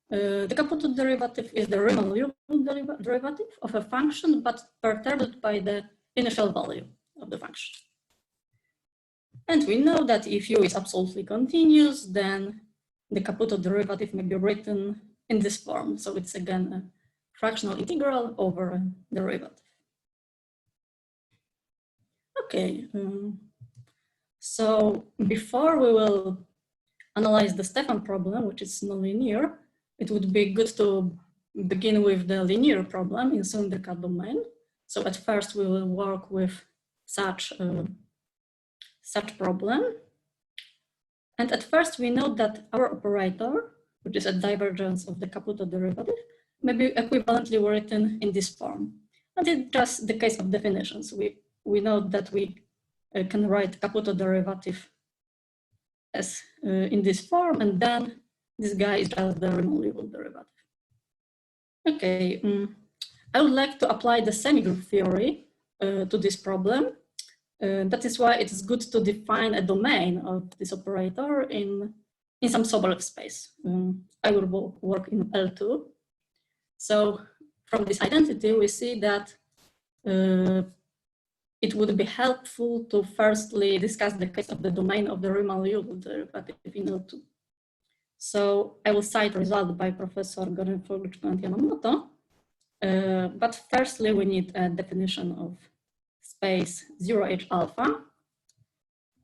The Caputo derivative is the Riemann-Liouville derivative of a function, but perturbed by the initial value of the function. And we know that if u is absolutely continuous, then the Caputo derivative may be written in this form. So it's again a fractional integral over a derivative. Okay, so before we will analyze the Stefan problem, which is nonlinear, it would be good to begin with the linear problem in cylindrical domain. So at first we will work with such problem. And at first we know that our operator, which is a divergence of the Caputo derivative, may be equivalently written in this form. And it's just the case of definitions. We know that we can write Caputo derivative as in this form, and then this guy is just the Riemann-Liouville derivative. Okay, I would like to apply the semigroup theory to this problem. That is why it is good to define a domain of this operator in in some Sobolev space. I will work in L2. So from this identity, we see that it would be helpful to firstly discuss the case of the domain of the Riemann-Liouville derivative in L2. So I will cite a result by Professor Gorenfoglu and Yamamoto. But firstly, we need a definition of space 0H alpha.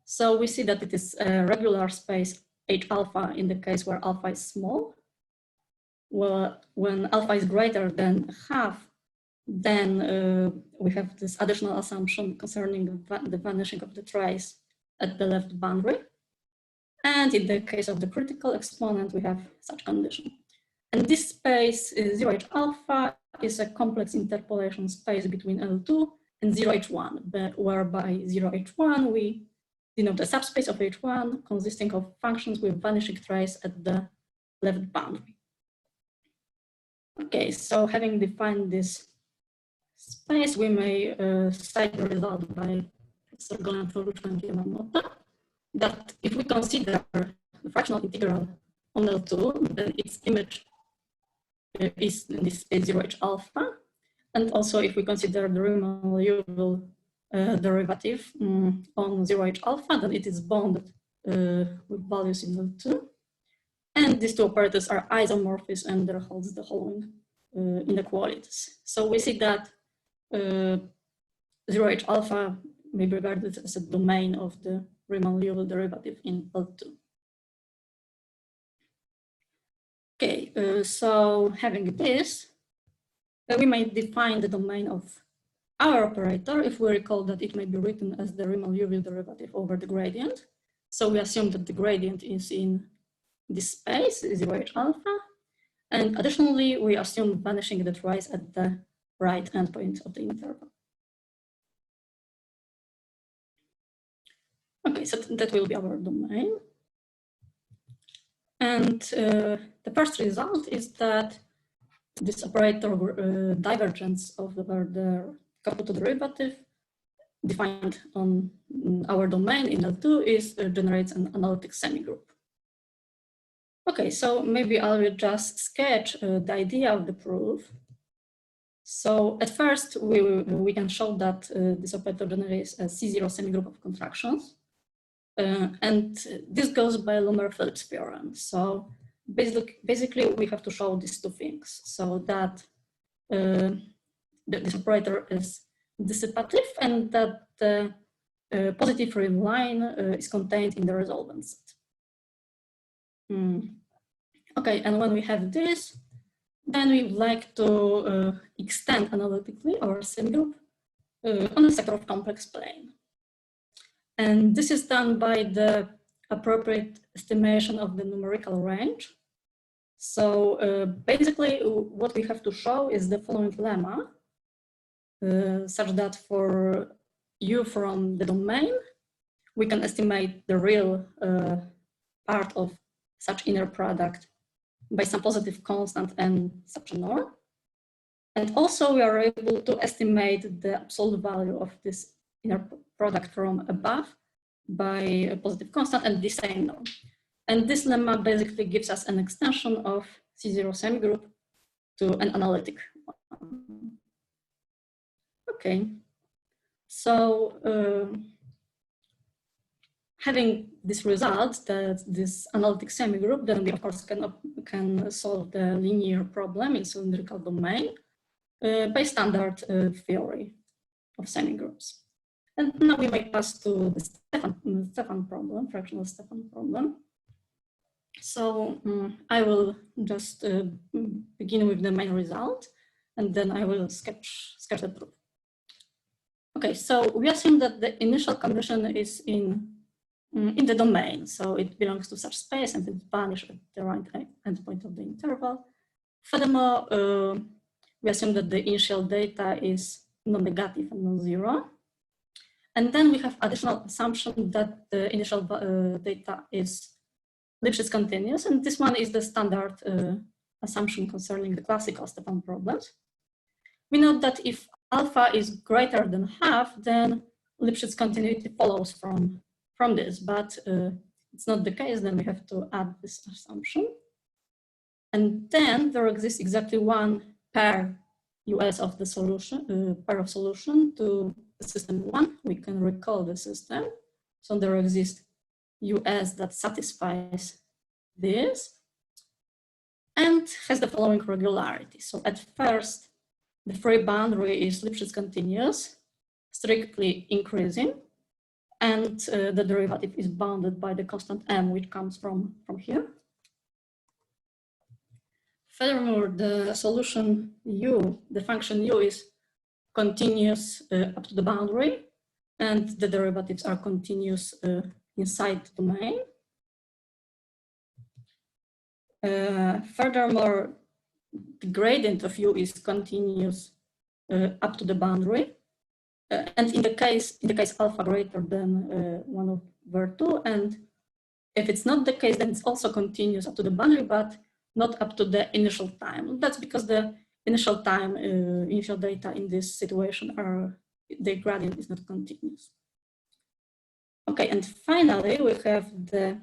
So we see that it is a regular space H alpha in the case where alpha is small. Well, when alpha is greater than half, then we have this additional assumption concerning the vanishing of the trace at the left boundary. And in the case of the critical exponent, we have such condition. And this space 0H alpha is a complex interpolation space between L2 and 0H1, whereby 0H1 we denote a subspace of H1 consisting of functions with vanishing trace at the left boundary. Okay, so having defined this space, we may cite the result by Professor Gorenfoglu and Yamamoto that if we consider the fractional integral on L2, then its image is in this space 0H alpha. And also if we consider the Riemann-Liouville derivative on 0H alpha, then it is bounded with values in L2. And these two operators are isomorphous and there holds the following inequalities. So we see that 0H alpha may be regarded as a domain of the Riemann-Liouville derivative in L2. Okay, so having this, we may define the domain of our operator if we recall that it may be written as the Riemann-Liouville derivative over the gradient. So we assume that the gradient is in this space, 0H alpha. And additionally, we assume vanishing the trace at the right endpoint of the interval. Okay, so that will be our domain. And the first result is that this operator divergence of the Caputo derivative defined on our domain in L2 generates an analytic semigroup. Okay, so maybe I will just sketch the idea of the proof. So at first, we can show that this operator generates a C0 semigroup of contractions. And this goes by Lummer-Phillips theorem. So basically, we have to show these two things. So that this operator is dissipative and that the positive real line is contained in the resolvent set. Okay, and when we have this, then we would like to extend analytically our semigroup on a sector of complex plane. And this is done by the appropriate estimation of the numerical range. So basically, what we have to show is the following lemma, such that for U from the domain, we can estimate the real part of such inner product by some positive constant and such a norm. And also we are able to estimate the absolute value of this inner product from above by a positive constant and the same norm. And this lemma basically gives us an extension of C0 semigroup to an analytic one. Okay, so having this result, that this analytic semigroup, then we of course can solve the linear problem in cylindrical domain by standard theory of semigroups. And now we may pass to the Stefan problem, fractional Stefan problem. So I will just begin with the main result, and then I will sketch the proof. Okay, so we assume that the initial condition is in the domain, so it belongs to such space and it vanishes at the right endpoint of the interval. Furthermore, we assume that the initial data is non-negative and non-zero. And then we have additional assumption that the initial data is Lipschitz continuous, and this one is the standard assumption concerning the classical Stefan problems. We know that if alpha is greater than half, then Lipschitz continuity follows from this, but it's not the case, then we have to add this assumption. And then there exists exactly one pair US of the solution, pair of solution to the system one. We can recall the system. So there exists US that satisfies this and has the following regularity. So at first, the free boundary is Lipschitz continuous, strictly increasing, and the derivative is bounded by the constant m, which comes from here. Furthermore, the solution u, the function u, is continuous up to the boundary, and the derivatives are continuous inside the domain. Furthermore, the gradient of u is continuous up to the boundary, and in the case alpha greater than 1/2, and if it's not the case, then it's also continuous up to the boundary, but not up to the initial time. That's because the initial time, initial data in this situation the gradient is not continuous. Okay, and finally, we have the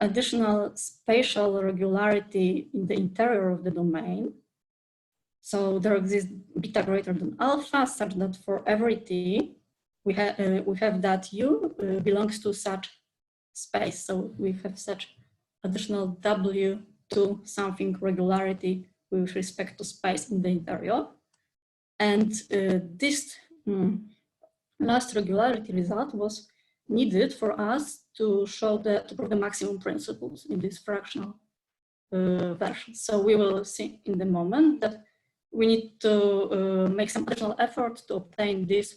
additional spatial regularity in the interior of the domain. So there exists beta greater than alpha, such that for every t, we have that u belongs to such space. So we have such additional W2 something regularity with respect to space in the interior. And this last regularity result was needed for us to prove the maximum principles in this fractional version. So we will see in the moment that we need to make some additional effort to obtain this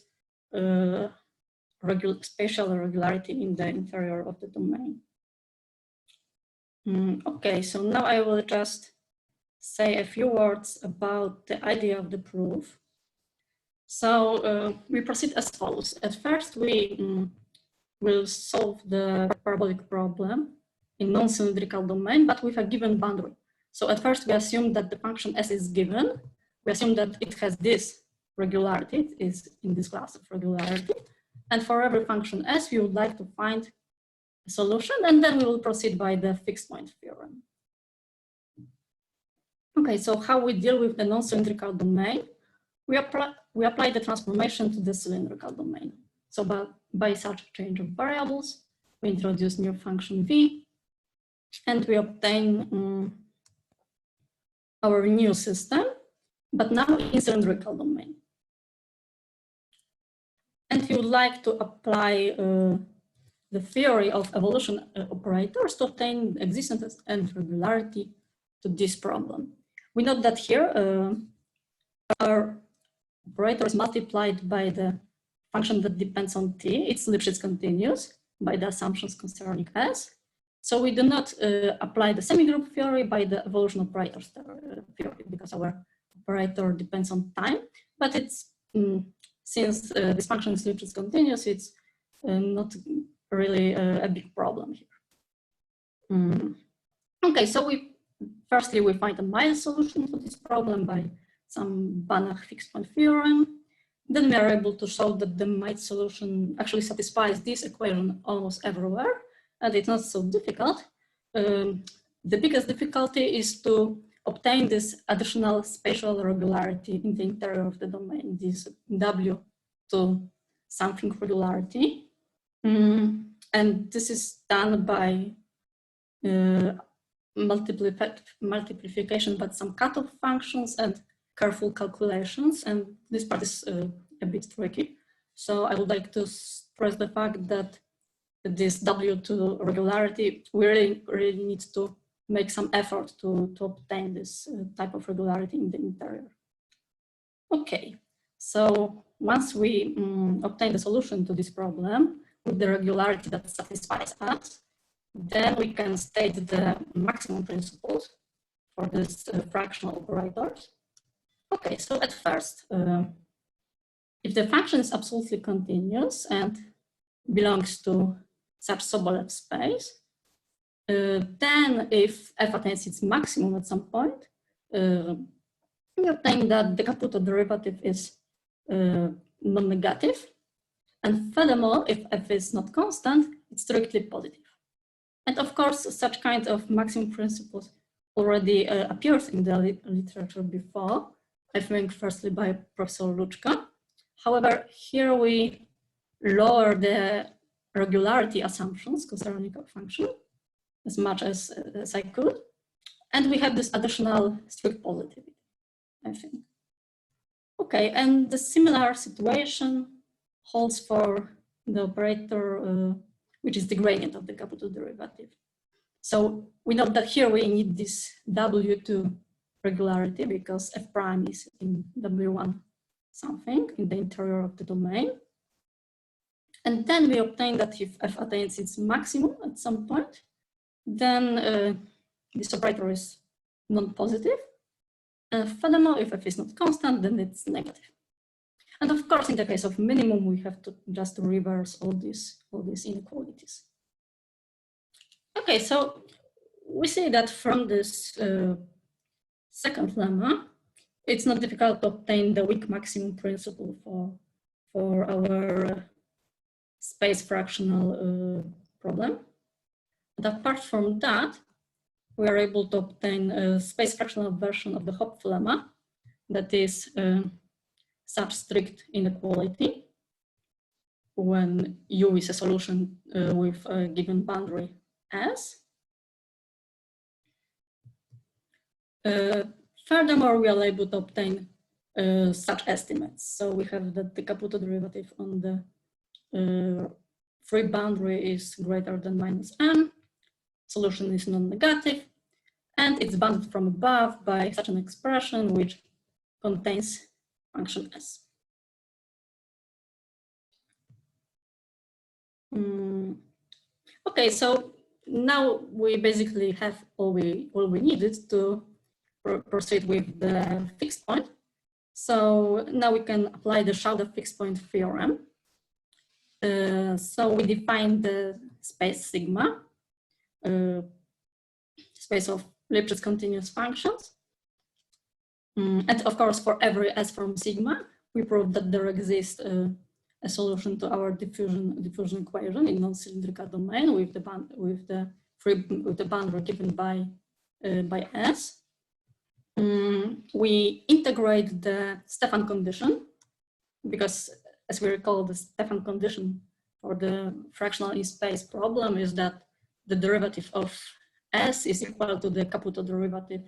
spatial regularity in the interior of the domain. Okay, so now I will just say a few words about the idea of the proof. So we proceed as follows. At first, we will solve the parabolic problem in non-cylindrical domain, but with a given boundary. So at first, we assume that the function S is given. We assume that it has this regularity, it is in this class of regularity. And for every function S, we would like to find a solution, and then we will proceed by the fixed point theorem. Okay, so how we deal with the non-cylindrical domain? We apply the transformation to the cylindrical domain. So by such change of variables, we introduce new function v, and we obtain our new system, but now in cylindrical domain. And we would like to apply the theory of evolution operators to obtain existence and regularity to this problem. We note that here our operator is multiplied by the function that depends on t. It's Lipschitz continuous by the assumptions concerning S. So we do not apply the semigroup theory by the evolution operators theory, because our operator depends on time. But it's since this function is Lipschitz continuous, it's not really a big problem here. Okay, so firstly we find a mild solution to this problem by some Banach fixed point theorem. Then we are able to show that the mild solution actually satisfies this equation almost everywhere, and it's not so difficult. The biggest difficulty is to obtain this additional spatial regularity in the interior of the domain, this W to something regularity. And this is done by multiplication by some cutoff functions and careful calculations, and this part is a bit tricky. So I would like to stress the fact that this W2 regularity, we really need to make some effort to obtain this type of regularity in the interior. Okay, so once we obtain the solution to this problem with the regularity that satisfies us, then we can state the maximum principles for this fractional operators. Okay, so at first, if the function is absolutely continuous and belongs to such Sobolev space, then if f attains its maximum at some point, we obtain that the Caputo derivative is non-negative. And furthermore, if f is not constant, it's strictly positive. And of course, such kind of maximum principles already appears in the literature before, I think firstly by Professor Luczka. However, here we lower the regularity assumptions concerning a function as much as I could. And we have this additional strict positivity, I think. Okay, and the similar situation holds for the operator, which is the gradient of the capital derivative. So we know that here we need this W2 regularity because f prime is in W1 something in the interior of the domain. And then we obtain that if f attains its maximum at some point, then this operator is non-positive. Furthermore, if f is not constant, then it's negative. And of course, in the case of minimum, we have to just reverse all these inequalities. Okay, so we see that from this second lemma, it's not difficult to obtain the weak maximum principle for our space fractional problem. But apart from that, we are able to obtain a space fractional version of the Hopf lemma that is such strict inequality when U is a solution with a given boundary S. Furthermore, we are able to obtain such estimates. So we have that the capital derivative on the free boundary is greater than -m, solution is non-negative, and it's bounded from above by such an expression which contains function S. Okay, so now we basically have all we needed to proceed with the fixed point. So now we can apply the Schauder fixed point theorem. So we define the space sigma, space of Lipschitz continuous functions. And of course, for every S from sigma, we prove that there exists a solution to our diffusion equation in non-cylindrical domain with the boundary given by S. We integrate the Stefan condition because, as we recall, the Stefan condition for the fractional in space problem is that the derivative of S is equal to the capital derivative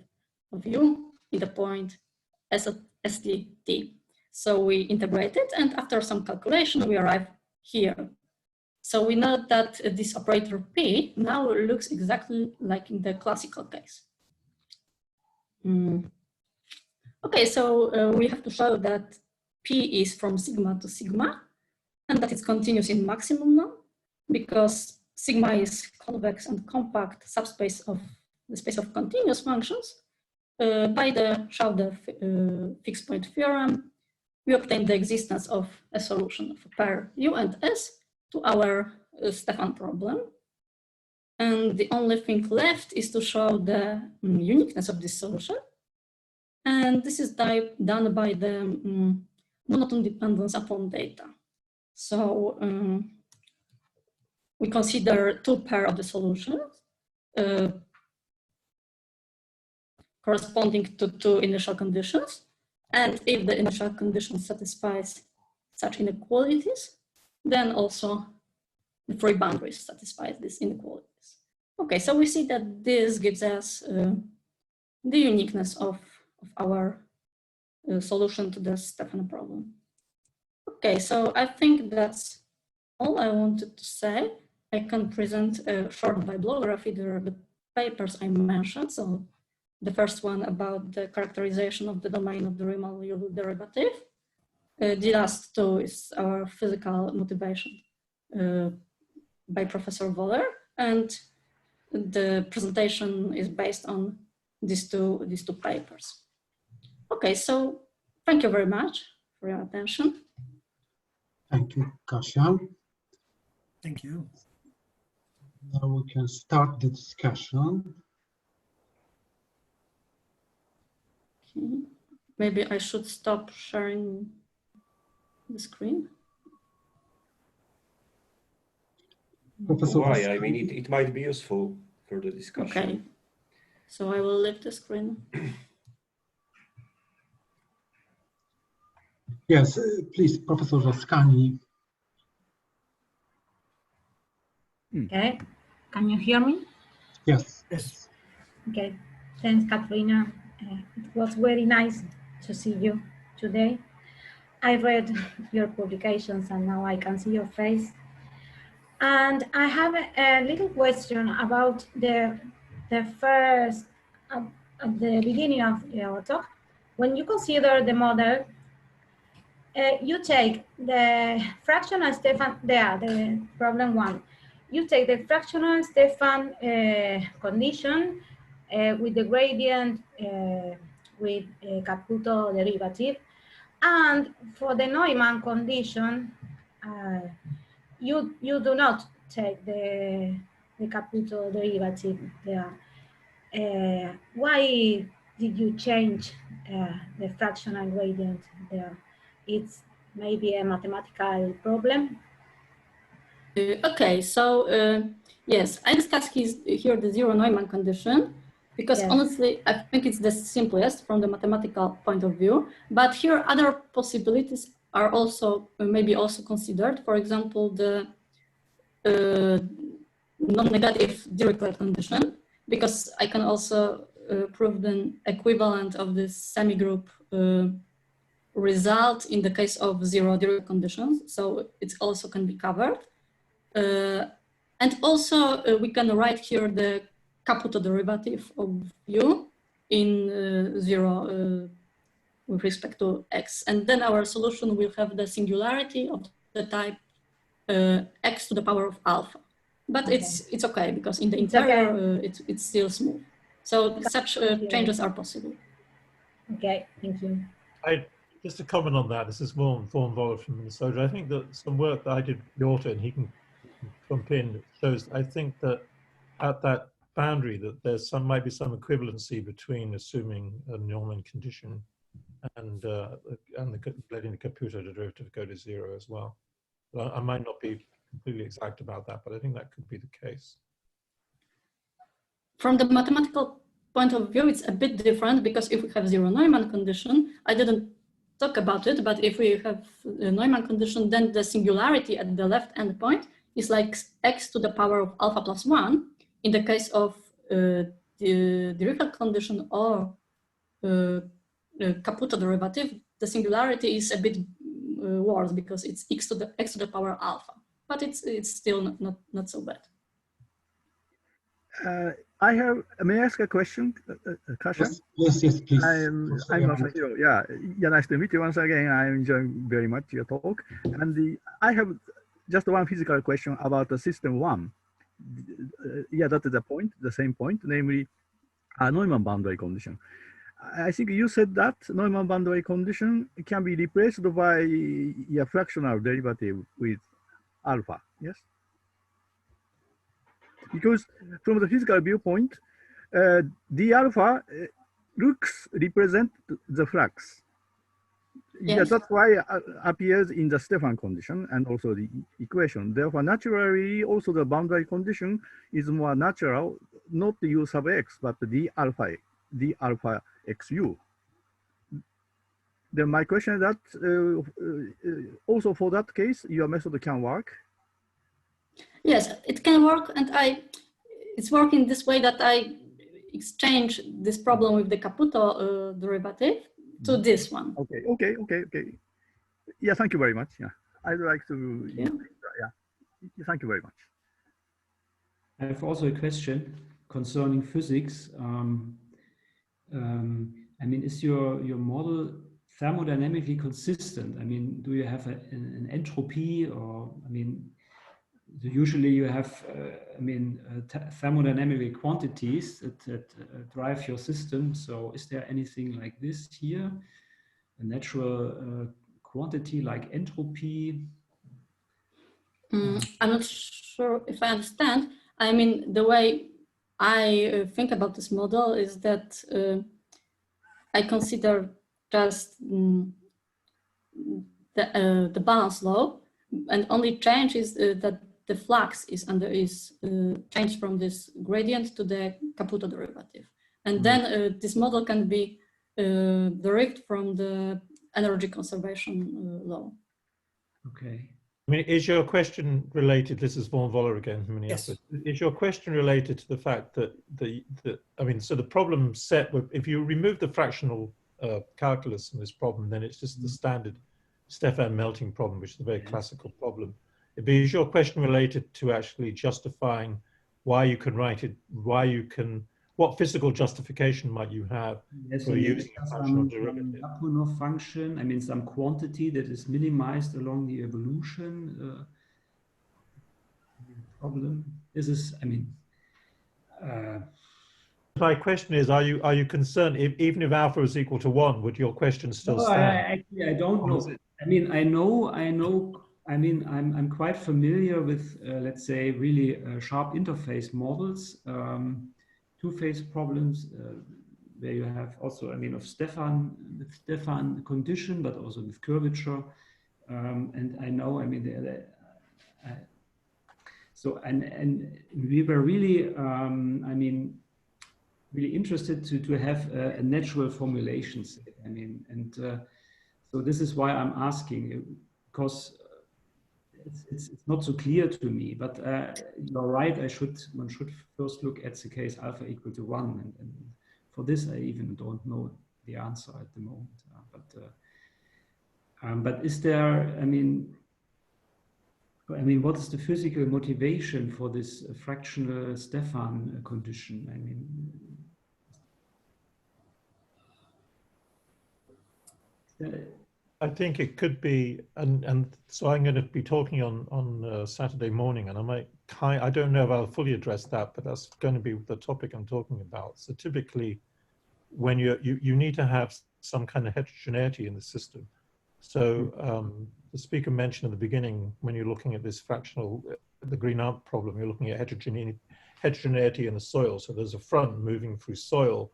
of U in the point ST. So we integrate it, and after some calculation, we arrive here. So we know that this operator P now looks exactly like in the classical case. Okay, so we have to show that P is from sigma to sigma, and that it's continuous in maximum now, because sigma is convex and compact subspace of the space of continuous functions. By the Schauder fixed point theorem, we obtain the existence of a solution of a pair U and S to our Stefan problem. And the only thing left is to show the uniqueness of this solution. And this is done by the monotone dependence upon data. So we consider two pairs of the solutions corresponding to two initial conditions. And if the initial condition satisfies such inequalities, then also the free boundaries satisfy these inequalities. Okay, so we see that this gives us the uniqueness of our solution to the Stefan problem. Okay, so I think that's all I wanted to say. I can present a short bibliography. There are the papers I mentioned. So the first one about the characterization of the domain of the Riemann-Liouville derivative. The last two is our physical motivation by Professor Woller, and the presentation is based on these two papers. Okay, so thank you very much for your attention. Thank you, Kasia. Thank you. Now we can start the discussion. Okay. Maybe I should stop sharing the screen. Professor Why? I Vaskani. mean, it might be useful for the discussion. Okay. So I will leave the screen. Yes, please, Professor Vaskani. Okay, can you hear me? Yes. Yes. Okay, thanks, Katrina. It was very nice to see you today. I read your publications and now I can see your face. And I have a little question about the first, at the beginning of your talk. When you consider the model, you take the fractional Stefan, the problem one. You take the fractional Stefan condition with the gradient with Caputo derivative. And for the Neumann condition, you do not take the Caputo derivative there. Why did you change the fractional gradient there? It's maybe a mathematical problem. Okay, so yes, I discussed here the zero Neumann condition because Yes. honestly, I think it's the simplest from the mathematical point of view. But here, other possibilities are also maybe also considered. For example, the non-negative Dirichlet condition, because I can also prove the equivalent of this semigroup result in the case of zero Dirichlet conditions. So it also can be covered. And also we can write here the Caputo derivative of u in zero with respect to x. And then our solution will have the singularity of the type x to the power of alpha. But Okay. it's okay because in the interior okay. it's still smooth. So such changes are possible. Okay, thank you. Just to comment on that, this is Vaughan Vollert from Minnesota. I think that some work that I did with the author, and he can bump in, shows, I think that at that boundary that there's might be some equivalency between assuming a Neumann condition and letting the Caputo derivative go to zero as well. But I might not be completely exact about that, but I think that could be the case. From the mathematical point of view, it's a bit different because if we have zero Neumann condition, I didn't talk about it, but if we have a Neumann condition, then the singularity at the left end point is like x to the power of alpha plus 1. In the case of the Dirichlet condition or Caputo derivative, the singularity is a bit worse because it's x to the power alpha, but it's still not so bad. May I ask a question, Kasia? Yes, please. I'm Masahiro. Yeah, nice to meet you once again. I'm enjoying very much your talk. And I have just one physical question about the system one. Yeah, that is the same point, namely a Neumann boundary condition. I think you said that Neumann boundary condition can be replaced by a fractional derivative with alpha, yes? Because from the physical viewpoint, d alpha looks represent the flux. Yes. Yeah, that's why it appears in the Stefan condition and also the equation. Therefore, naturally, also the boundary condition is more natural, not u sub x, but d alpha xu. Then my question is that also for that case, your method can work. Yes, it can work, and it's working this way that I exchange this problem with the Caputo derivative to this one. Okay. Yeah, thank you very much. Yeah, I'd like to. Yeah, thank you very much. I have also a question concerning physics. I mean, is your model thermodynamically consistent? I mean, do you have an entropy, or I mean, usually you have, thermodynamic quantities that drive your system. So is there anything like this here? A natural quantity like entropy? I'm not sure if I understand. I mean, the way I think about this model is that I consider just the balance law, and only change is that the flux is changed from this gradient to the Caputo derivative. And then this model can be derived from the energy conservation law. Okay. I mean, is your question related, this is Vaughan Voller again from Minneapolis, yes. Is your question related to the fact that so the problem set, if you remove the fractional calculus in this problem, then it's just the standard Stefan melting problem, which is a very classical problem. Is your question related to actually justifying why you can write it, what physical justification might you have for using a fractional derivative? Lyapunov function, I mean, some quantity that is minimized along the evolution. Problem. This is, I mean. My question is, are you concerned, even if alpha is equal to 1, would your question still stand? Actually, I don't know. I mean, I know. I mean, I'm quite familiar with, let's say, really sharp interface models. Two-phase problems where you have also, I mean, with Stefan condition, but also with curvature. And I know, I mean, and we were really, I mean, really interested to have a natural formulation set. I mean, and so this is why I'm asking, because it's not so clear to me, but you're right, one should first look at the case alpha equal to 1, and for this I even don't know the answer at the moment. But is there, I mean, what is the physical motivation for this fractional Stefan condition? I mean, I think it could be, and so I'm going to be talking on Saturday morning, and I don't know if I'll fully address that, but that's going to be the topic I'm talking about. So typically, when you need to have some kind of heterogeneity in the system. So the speaker mentioned at the beginning, when you're looking at this fractional, the green-out problem, you're looking at heterogeneity in the soil. So there's a front moving through soil,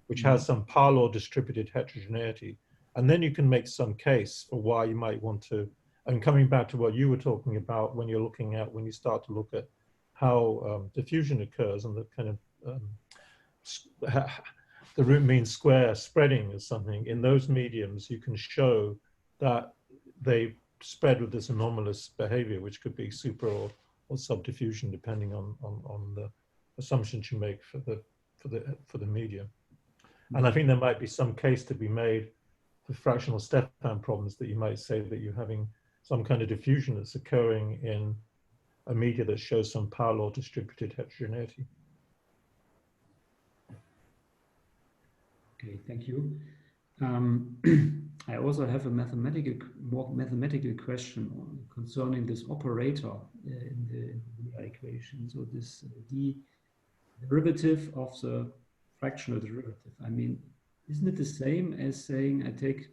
which has some power law distributed heterogeneity. And then you can make some case for why you might want to, and coming back to what you were talking about when you're looking at, when you start to look at how diffusion occurs and the kind of, the root mean square spreading is something, in those mediums you can show that they spread with this anomalous behavior, which could be super or subdiffusion, depending on the assumptions you make for the medium. And I think there might be some case to be made for fractional Stefan problems that you might say that you're having some kind of diffusion that's occurring in a media that shows some power law distributed heterogeneity. Okay, thank you. I also have a more mathematical question concerning this operator in the equation. So this d derivative of the fractional derivative. I mean, isn't it the same as saying I take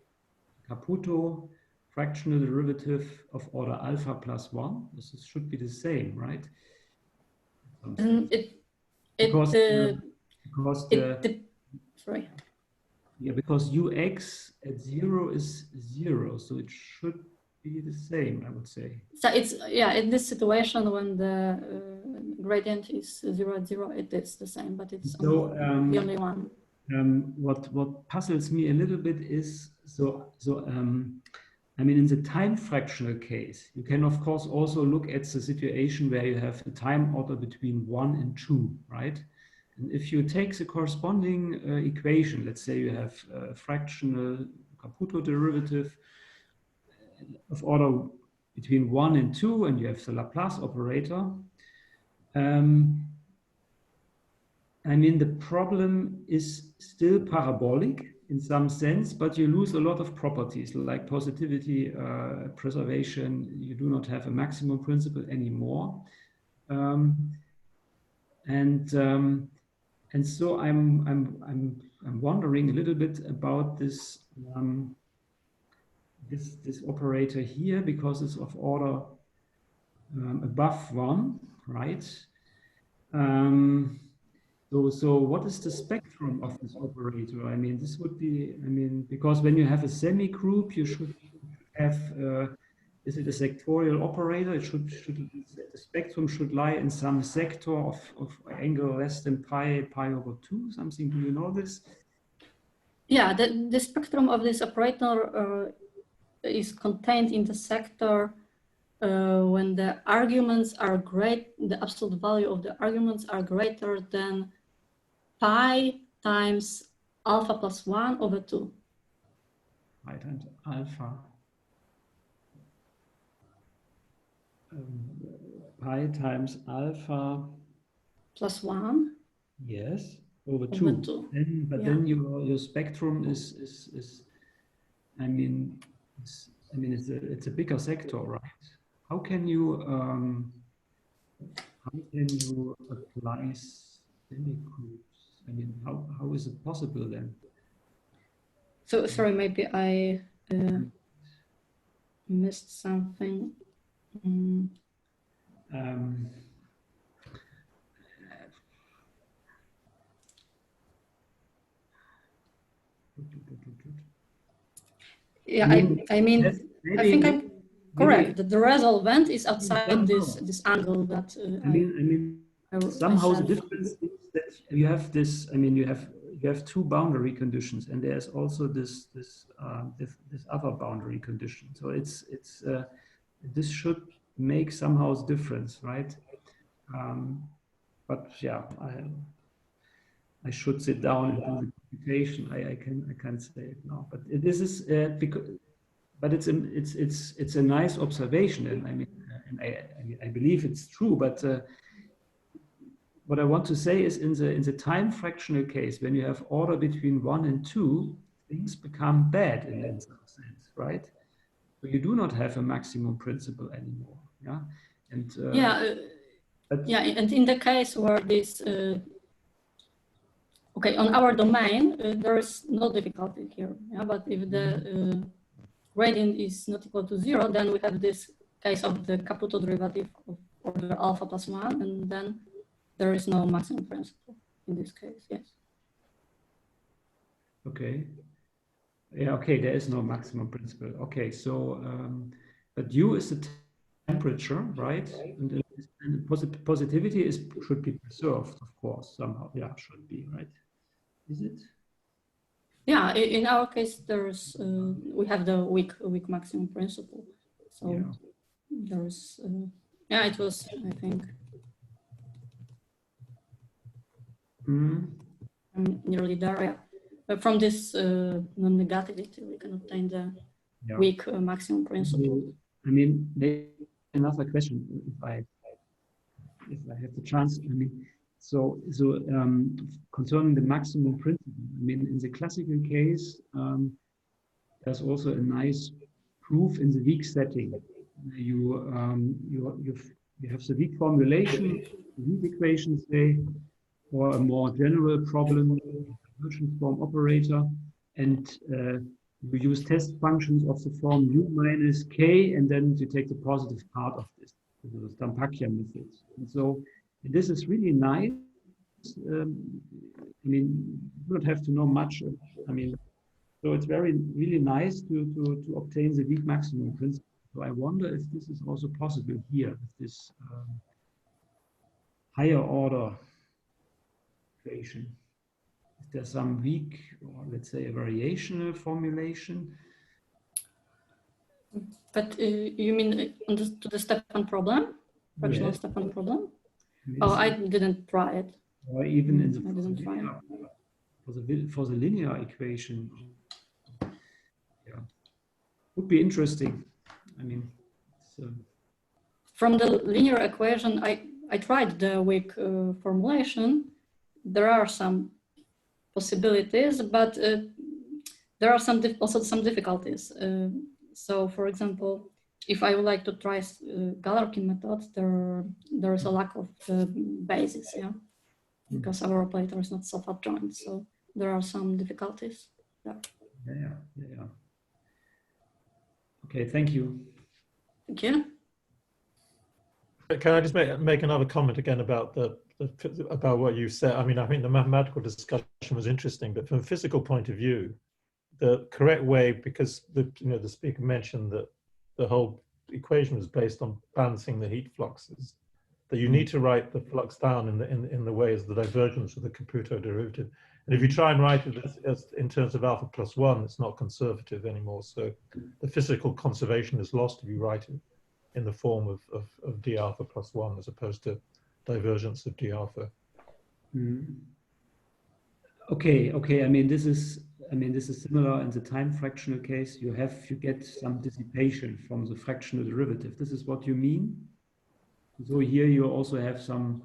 Caputo fractional derivative of order alpha plus 1? This should be the same, right? Because ux at 0 is 0, so it should be the same, I would say. So it's, yeah, in this situation when the gradient is 0 at 0, it is the same, but it's the only one. What puzzles me a little bit is, I mean, in the time fractional case, you can of course also look at the situation where you have a time order between 1 and 2, right? And if you take the corresponding equation, let's say you have a fractional Caputo derivative of order between 1 and 2, and you have the Laplace operator, I mean, the problem is still parabolic in some sense, but you lose a lot of properties like positivity, preservation. You do not have a maximum principle anymore. And so I'm wondering a little bit about this this operator here, because it's of order above 1, right? So what is the spectrum of this operator? I mean, this would be, I mean, because when you have a semi-group, you should have is it a sectorial operator? The spectrum should lie in some sector of angle less than pi over 2, something. Do you know this? Yeah, the spectrum of this operator is contained in the sector when the arguments are the absolute value of the arguments are greater than pi times alpha plus 1 over 2. Pi times alpha. Pi times alpha plus 1. Yes, over 2. Then your spectrum is I mean it's a bigger sector, right? How can you apply semi-groups? I mean, how is it possible then? So sorry, maybe I missed something. Yeah, I mean, I think I'm correct. The resolvent is outside this angle that I mean, somehow the difference is that you have this. I mean, you have two boundary conditions, and there's also this other boundary condition. So it's this should make somehow a difference, right? But yeah, I should sit down and do the computation. I can't say it now. But this is because. But it's a nice observation, and I mean, and I believe it's true. But what I want to say is, in the time fractional case, when you have order between 1 and 2, things become bad in some sense, right? So you do not have a maximum principle anymore. Yeah, and and in the case where this okay, on our domain there is no difficulty here. Yeah, but if the gradient is not equal to 0, then we have this case of the Caputo derivative of order alpha plus 1, and then there is no maximum principle in this case. Yes. Okay. Yeah. Okay. There is no maximum principle. Okay. So, but U is the temperature, right? And positivity should be preserved, of course, somehow. Yeah, should be, right? Is it? Yeah, in our case, there's we have the weak maximum principle. So there's it was, I think. I'm nearly there. Yeah. But from this non-negativity, we can obtain the weak maximum principle. I mean, another question, if I have the chance. I mean, so concerning the maximum principle, I mean, in the classical case, there's also a nice proof in the weak setting. You have the weak formulation, the weak equation, say, or a more general problem, convergence form operator, and you use test functions of the form u minus k, and then you take the positive part of this, the Stampacchia method. And so this is really nice. I mean, you don't have to know much. I mean, so it's really nice to obtain the weak maximum principle. So I wonder if this is also possible here with this higher order equation. Is there some weak, or let's say a variational formulation? But you mean to the Stefan problem? Fractional Stefan problem? Oh, I didn't try it. Or even in the for the linear equation. Yeah, would be interesting. I mean, from the linear equation, I tried the weak formulation. There are some possibilities, but there are also some difficulties. So, for example, if I would like to try Galerkin method, there is a lack of basis, yeah, because our operator is not self-adjoint. So there are some difficulties there. Yeah. Okay, thank you. Thank you. Can I just make another comment again about about what you said? I mean, I think the mathematical discussion was interesting, but from a physical point of view, the correct way, because the speaker mentioned that the whole equation was based on balancing the heat fluxes. That you need to write the flux down in the way as the divergence of the Caputo derivative. And if you try and write it as in terms of alpha plus 1, it's not conservative anymore. So the physical conservation is lost if you write it in the form of d alpha plus 1 as opposed to divergence of d alpha. Okay. I mean, this is similar in the time fractional case. You get some dissipation from the fractional derivative. This is what you mean. So here you also have some.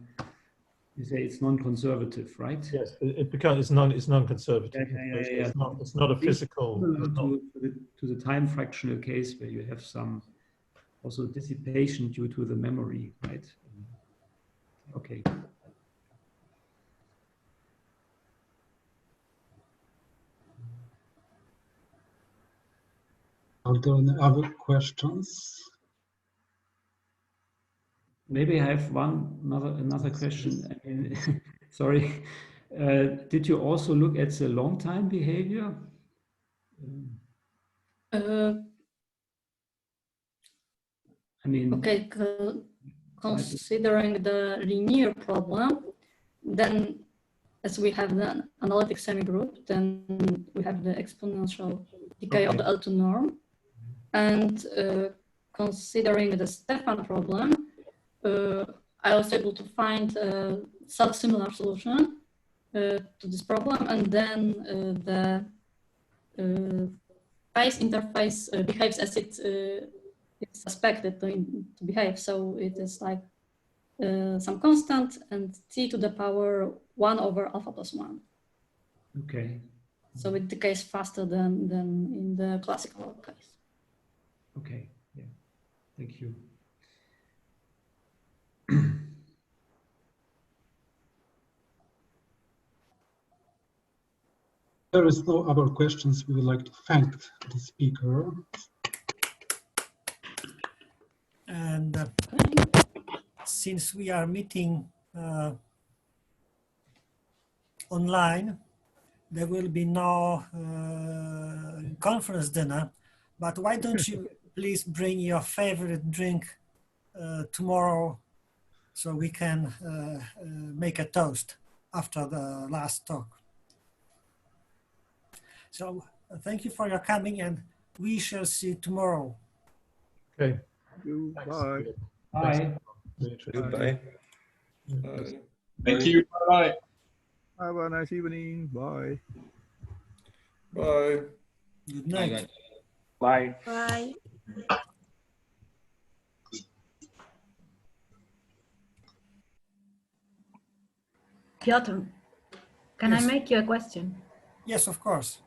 You say it's non-conservative, right? Yes, it's non-conservative. Yeah. It's not a physical. To the time fractional case where you have some also dissipation due to the memory, right? Okay. Are there any other questions? Maybe I have another question. I mean, sorry. Did you also look at the long time behavior? I mean, okay, considering the linear problem, then as we have the analytic semigroup, then we have the exponential decay of the L2 norm. And considering the Stefan problem, I was able to find a similar solution to this problem, and then the phase interface behaves as it's suspected to behave. So it is like some constant and t to the power 1 over alpha plus 1. Okay. So it decays faster than in the classical case. Okay, yeah, thank you. There is no other questions. We would like to thank the speaker. And since we are meeting online, there will be no conference dinner, but why don't you please bring your favorite drink tomorrow so we can make a toast after the last talk. So thank you for your coming, and we shall see you tomorrow. Okay. Bye. Bye. Goodbye. Thank you. Bye. Have a nice evening. Bye. Bye. Good night. Bye. Bye. Piotr, can I Yes. make you a question? Yes, of course.